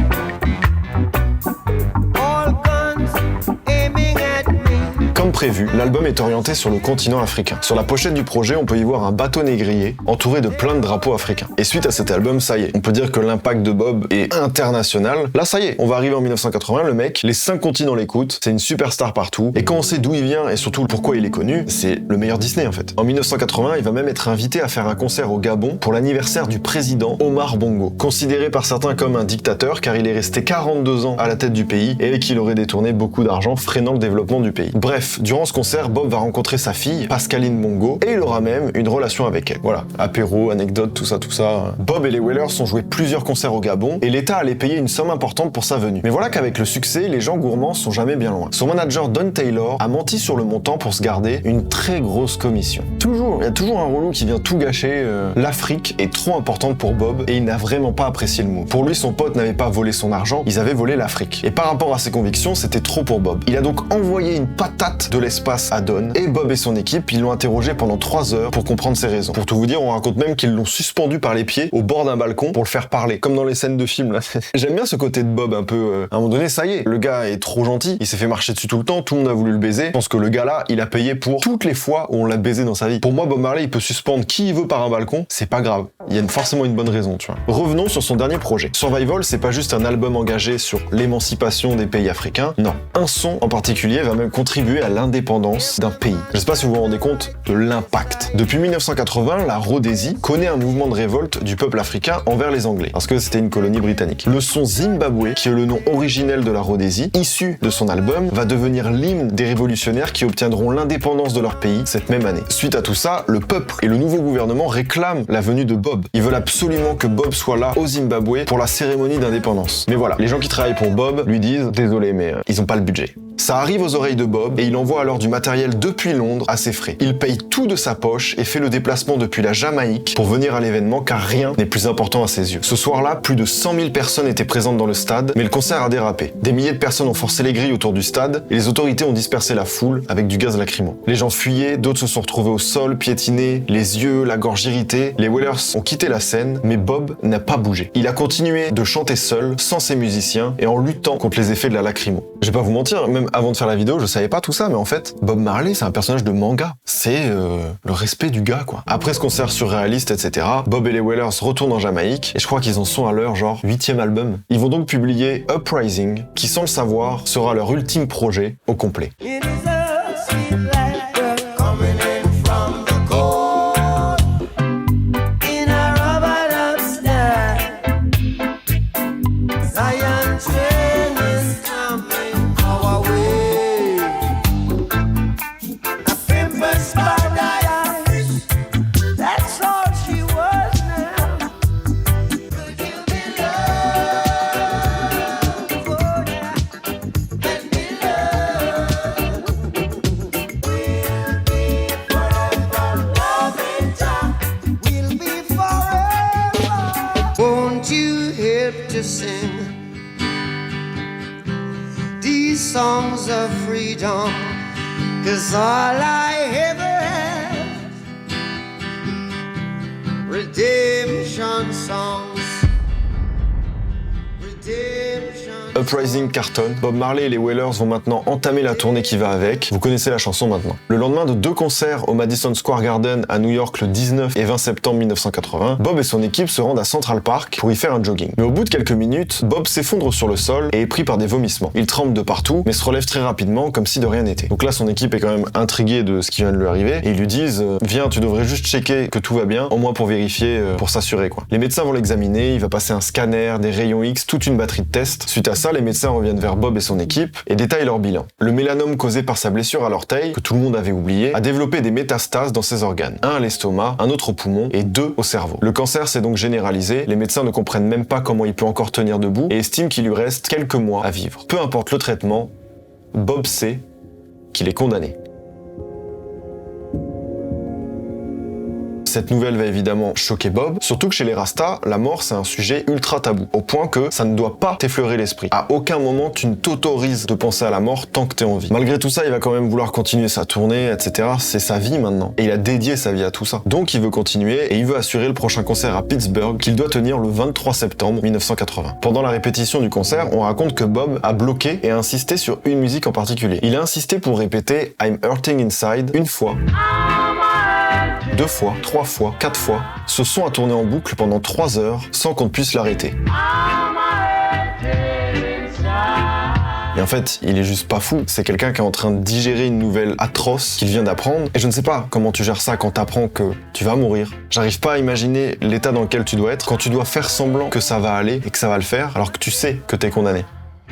Comme prévu, l'album est orienté sur le continent africain. Sur la pochette du projet, on peut y voir un bateau négrier entouré de plein de drapeaux africains. Et suite à cet album, ça y est, on peut dire que l'impact de Bob est international. Là, ça y est, on va arriver en 1980, le mec, les 5 continents l'écoutent, c'est une superstar partout, et quand on sait d'où il vient et surtout pourquoi il est connu, c'est le meilleur Disney en fait. En 1980, il va même être invité à faire un concert au Gabon pour l'anniversaire du président Omar Bongo, considéré par certains comme un dictateur car il est resté 42 ans à la tête du pays et qu'il aurait détourné beaucoup d'argent freinant le développement du pays. Bref, durant ce concert, Bob va rencontrer sa fille, Pascaline Bongo, et il aura même une relation avec elle. Voilà, apéro, anecdote, tout ça. Bob et les Wailers ont joué plusieurs concerts au Gabon et l'État allait payer une somme importante pour sa venue. Mais voilà qu'avec le succès, les gens gourmands sont jamais bien loin. Son manager Don Taylor a menti sur le montant pour se garder une très grosse commission. Il y a toujours un relou qui vient tout gâcher. L'Afrique est trop importante pour Bob et il n'a vraiment pas apprécié le move. Pour lui, son pote n'avait pas volé son argent, ils avaient volé l'Afrique. Et par rapport à ses convictions, c'était trop pour Bob. Il a donc envoyé une patate de l'espace à Don et Bob et son équipe, ils l'ont interrogé pendant 3 heures pour comprendre ses raisons. Pour tout vous dire, on raconte même qu'ils l'ont suspendu par les pieds au bord d'un balcon pour le faire parler, comme dans les scènes de films là. J'aime bien ce côté de Bob un peu. À un moment donné, ça y est, le gars est trop gentil, il s'est fait marcher dessus tout le temps, tout le monde a voulu le baiser. Je pense que le gars là, il a payé pour toutes les fois où on l'a baisé dans sa vie. Pour moi, Bob Marley, il peut suspendre qui il veut par un balcon, c'est pas grave. Il y a forcément une bonne raison, tu vois. Revenons sur son dernier projet. Survival, c'est pas juste un album engagé sur l'émancipation des pays africains, non. Un son en particulier va même contribuer à l'indépendance d'un pays. Je sais pas si vous vous rendez compte de l'impact. Depuis 1980, la Rhodésie connaît un mouvement de révolte du peuple africain envers les Anglais, parce que c'était une colonie britannique. Le son Zimbabwe, qui est le nom originel de la Rhodésie, issu de son album, va devenir l'hymne des révolutionnaires qui obtiendront l'indépendance de leur pays cette même année. Suite à tout ça, le peuple et le nouveau gouvernement réclament la venue de Bob. Ils veulent absolument que Bob soit là au Zimbabwe pour la cérémonie d'indépendance. Mais voilà, les gens qui travaillent pour Bob lui disent « Désolé, mais ils ont pas le budget ». Ça arrive aux oreilles de Bob et il envoie alors du matériel depuis Londres à ses frais. Il paye tout de sa poche et fait le déplacement depuis la Jamaïque pour venir à l'événement car rien n'est plus important à ses yeux. Ce soir-là, plus de 100 000 personnes étaient présentes dans le stade, mais le concert a dérapé. Des milliers de personnes ont forcé les grilles autour du stade et les autorités ont dispersé la foule avec du gaz lacrymo. Les gens fuyaient, d'autres se sont retrouvés au sol, piétinés, les yeux, la gorge irritée. Les Wailers ont quitté la scène, mais Bob n'a pas bougé. Il a continué de chanter seul, sans ses musiciens et en luttant contre les effets de la lacrymo. Je vais pas vous mentir, même avant de faire la vidéo, je savais pas tout ça, mais en fait, Bob Marley, c'est un personnage de manga. C'est le respect du gars, quoi. Après ce concert surréaliste, etc., Bob et les Wailers retournent en Jamaïque, et je crois qu'ils en sont à leur, 8e album. Ils vont donc publier Uprising, qui, sans le savoir, sera leur ultime projet au complet. It is a sweet light coming in from the cold in a rubbered up sky. Zion train is coming our way. A pimp's paradise, that's all she was now. Could you be loved? Oh yeah, let me love. We'll be forever. Won't you help to sing these songs of freedom? 'Cause all I ever have, redemption songs. Redemption. Uprising cartonne, Bob Marley et les Wailers vont maintenant entamer la tournée qui va avec. Vous connaissez la chanson maintenant. Le lendemain de 2 concerts au Madison Square Garden à New York le 19 et 20 septembre 1980, Bob et son équipe se rendent à Central Park pour y faire un jogging. Mais au bout de quelques minutes, Bob s'effondre sur le sol et est pris par des vomissements. Il tremble de partout, mais se relève très rapidement comme si de rien n'était. Donc là, son équipe est quand même intriguée de ce qui vient de lui arriver et ils lui disent viens, tu devrais juste checker que tout va bien, au moins pour vérifier, pour s'assurer quoi. Les médecins vont l'examiner, il va passer un scanner, des rayons X, toute une batterie de tests. Suite à ça, les médecins reviennent vers Bob et son équipe et détaillent leur bilan. Le mélanome causé par sa blessure à l'orteil, que tout le monde avait oublié, a développé des métastases dans ses organes. Un à l'estomac, un autre au poumon et 2 au cerveau. Le cancer s'est donc généralisé, les médecins ne comprennent même pas comment il peut encore tenir debout et estiment qu'il lui reste quelques mois à vivre. Peu importe le traitement, Bob sait qu'il est condamné. Cette nouvelle va évidemment choquer Bob, surtout que chez les Rastas, la mort c'est un sujet ultra tabou, au point que ça ne doit pas t'effleurer l'esprit. À aucun moment tu ne t'autorises de penser à la mort tant que t'es en vie. Malgré tout ça, il va quand même vouloir continuer sa tournée, etc. C'est sa vie maintenant. Et il a dédié sa vie à tout ça. Donc il veut continuer et il veut assurer le prochain concert à Pittsburgh qu'il doit tenir le 23 septembre 1980. Pendant la répétition du concert, on raconte que Bob a bloqué et a insisté sur une musique en particulier. Il a insisté pour répéter I'm hurting inside une fois, 2 fois, 3 fois, 4 fois. Ce son a tourné en boucle pendant 3 heures sans qu'on puisse l'arrêter. Et en fait, il est juste pas fou. C'est quelqu'un qui est en train de digérer une nouvelle atroce qu'il vient d'apprendre. Et je ne sais pas comment tu gères ça quand t'apprends que tu vas mourir. J'arrive pas à imaginer l'état dans lequel tu dois être quand tu dois faire semblant que ça va aller et que ça va le faire alors que tu sais que t'es condamné.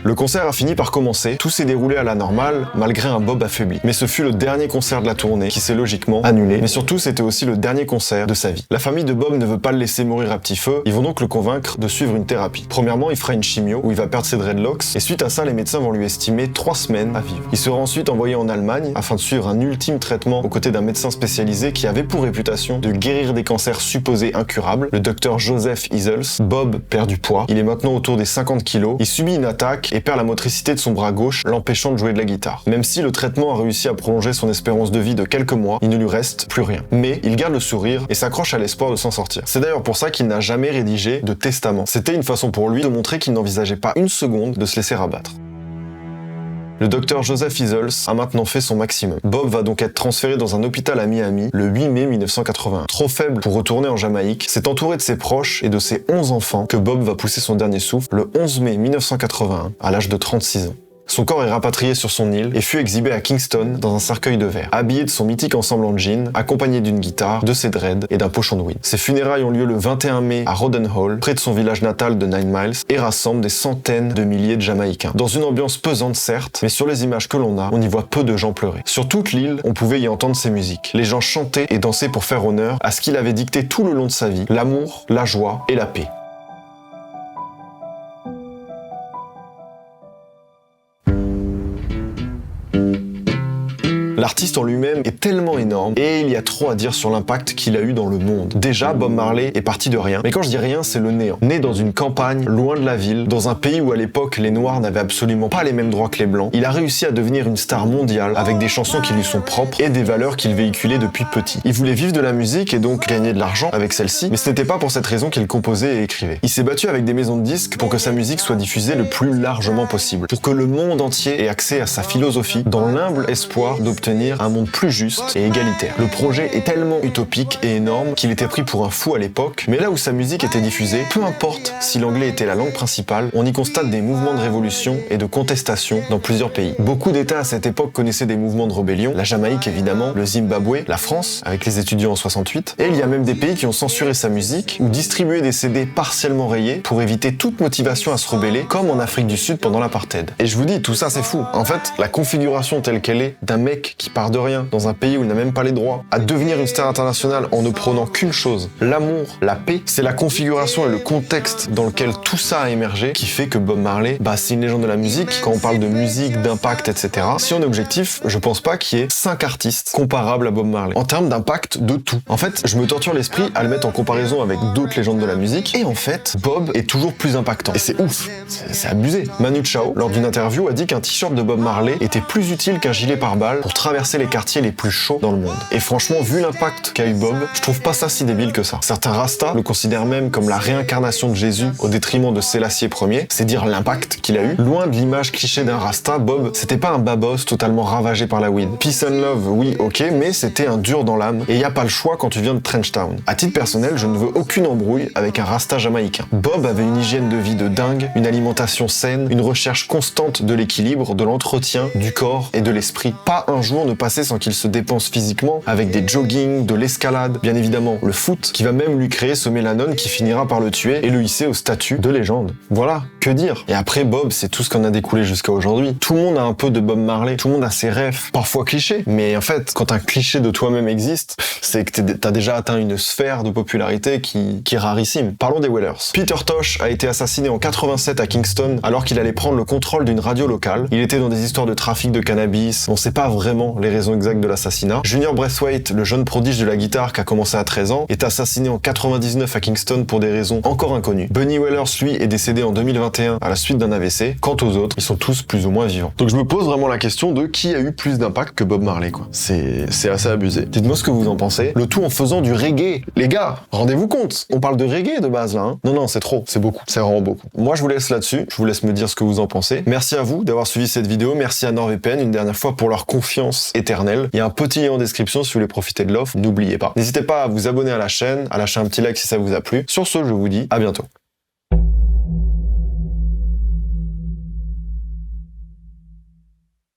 Le concert a fini par commencer, tout s'est déroulé à la normale, malgré un Bob affaibli. Mais ce fut le dernier concert de la tournée, qui s'est logiquement annulé, mais surtout c'était aussi le dernier concert de sa vie. La famille de Bob ne veut pas le laisser mourir à petit feu, ils vont donc le convaincre de suivre une thérapie. Premièrement, il fera une chimio, où il va perdre ses dreadlocks, et suite à ça, les médecins vont lui estimer 3 semaines à vivre. Il sera ensuite envoyé en Allemagne, afin de suivre un ultime traitement aux côtés d'un médecin spécialisé qui avait pour réputation de guérir des cancers supposés incurables, le docteur Joseph Isels. Bob perd du poids, il est maintenant autour des 50 kilos, il subit une attaque et perd la motricité de son bras gauche, l'empêchant de jouer de la guitare. Même si le traitement a réussi à prolonger son espérance de vie de quelques mois, il ne lui reste plus rien. Mais il garde le sourire et s'accroche à l'espoir de s'en sortir. C'est d'ailleurs pour ça qu'il n'a jamais rédigé de testament. C'était une façon pour lui de montrer qu'il n'envisageait pas une seconde de se laisser abattre. Le docteur Joseph Isels a maintenant fait son maximum. Bob va donc être transféré dans un hôpital à Miami le 8 mai 1981. Trop faible pour retourner en Jamaïque, c'est entouré de ses proches et de ses 11 enfants que Bob va pousser son dernier souffle le 11 mai 1981, à l'âge de 36 ans. Son corps est rapatrié sur son île et fut exhibé à Kingston dans un cercueil de verre, habillé de son mythique ensemble en jean, accompagné d'une guitare, de ses dreads et d'un pochon de weed. Ses funérailles ont lieu le 21 mai à Roden Hall, près de son village natal de 9 Miles, et rassemblent des centaines de milliers de Jamaïcains. Dans une ambiance pesante certes, mais sur les images que l'on a, on y voit peu de gens pleurer. Sur toute l'île, on pouvait y entendre ses musiques. Les gens chantaient et dansaient pour faire honneur à ce qu'il avait dicté tout le long de sa vie, l'amour, la joie et la paix. L'artiste en lui-même est tellement énorme et il y a trop à dire sur l'impact qu'il a eu dans le monde. Déjà, Bob Marley est parti de rien, mais quand je dis rien, c'est le néant. Né dans une campagne, loin de la ville, dans un pays où à l'époque les Noirs n'avaient absolument pas les mêmes droits que les Blancs, il a réussi à devenir une star mondiale avec des chansons qui lui sont propres et des valeurs qu'il véhiculait depuis petit. Il voulait vivre de la musique et donc gagner de l'argent avec celle-ci, mais ce n'était pas pour cette raison qu'il composait et écrivait. Il s'est battu avec des maisons de disques pour que sa musique soit diffusée le plus largement possible, pour que le monde entier ait accès à sa philosophie dans l'humble espoir d'obtenir un monde plus juste et égalitaire. Le projet est tellement utopique et énorme qu'il était pris pour un fou à l'époque, mais là où sa musique était diffusée, peu importe si l'anglais était la langue principale, on y constate des mouvements de révolution et de contestation dans plusieurs pays. Beaucoup d'États à cette époque connaissaient des mouvements de rébellion, la Jamaïque évidemment, le Zimbabwe, la France, avec les étudiants en 68, et il y a même des pays qui ont censuré sa musique ou distribué des CD partiellement rayés pour éviter toute motivation à se rebeller, comme en Afrique du Sud pendant l'apartheid. Et je vous dis, tout ça c'est fou. En fait, la configuration telle qu'elle est d'un mec qui part de rien, dans un pays où il n'a même pas les droits, à devenir une star internationale en ne prônant qu'une chose, l'amour, la paix, c'est la configuration et le contexte dans lequel tout ça a émergé qui fait que Bob Marley, c'est une légende de la musique. Quand on parle de musique, d'impact, etc., si on est objectif, je pense pas qu'il y ait 5 artistes comparables à Bob Marley, en termes d'impact de tout. En fait, je me torture l'esprit à le mettre en comparaison avec d'autres légendes de la musique, et en fait, Bob est toujours plus impactant. Et c'est ouf, c'est abusé. Manu Chao, lors d'une interview, a dit qu'un t-shirt de Bob Marley était plus utile qu'un gilet pare-balles pour traverser les quartiers les plus chauds dans le monde. Et franchement, vu l'impact qu'a eu Bob, je trouve pas ça si débile que ça. Certains Rastas le considèrent même comme la réincarnation de Jésus au détriment de Sélassié Ier, c'est dire l'impact qu'il a eu. Loin de l'image cliché d'un Rasta, Bob, c'était pas un babos totalement ravagé par la weed. Peace and love, oui, ok, mais c'était un dur dans l'âme, et y a pas le choix quand tu viens de Trenchtown. À titre personnel, je ne veux aucune embrouille avec un Rasta jamaïcain. Bob avait une hygiène de vie de dingue, une alimentation saine, une recherche constante de l'équilibre, de l'entretien, du corps et de l'esprit. Pas un jour ne passait sans qu'il se dépense physiquement avec des jogging, de l'escalade, bien évidemment le foot, qui va même lui créer ce mélanone qui finira par le tuer et le hisser au statut de légende. Voilà, que dire. Et après Bob, c'est tout ce qu'on a découlé jusqu'à aujourd'hui. Tout le monde a un peu de Bob Marley, tout le monde a ses rêves, parfois clichés, mais en fait, quand un cliché de toi-même existe, c'est que t'as déjà atteint une sphère de popularité qui est rarissime. Parlons des Wailers. Peter Tosh a été assassiné en 87 à Kingston alors qu'il allait prendre le contrôle d'une radio locale. Il était dans des histoires de trafic de cannabis, on sait pas vraiment vraiment les raisons exactes de l'assassinat. Junior Braithwaite, le jeune prodige de la guitare qui a commencé à 13 ans, est assassiné en 99 à Kingston pour des raisons encore inconnues. Bunny Wellers, lui, est décédé en 2021 à la suite d'un AVC. Quant aux autres, ils sont tous plus ou moins vivants. Donc je me pose vraiment la question de qui a eu plus d'impact que Bob Marley, quoi. C'est assez abusé. Dites-moi ce que vous en pensez. Le tout en faisant du reggae. Les gars, rendez-vous compte. On parle de reggae de base là, hein. Non, c'est trop. C'est beaucoup. C'est vraiment beaucoup. Moi, je vous laisse là-dessus. Je vous laisse me dire ce que vous en pensez. Merci à vous d'avoir suivi cette vidéo. Merci à NordVPN une dernière fois pour leur confiance éternelle. Il y a un petit lien en description si vous voulez profiter de l'offre. N'oubliez pas. N'hésitez pas à vous abonner à la chaîne, à lâcher un petit like si ça vous a plu. Sur ce, je vous dis à bientôt.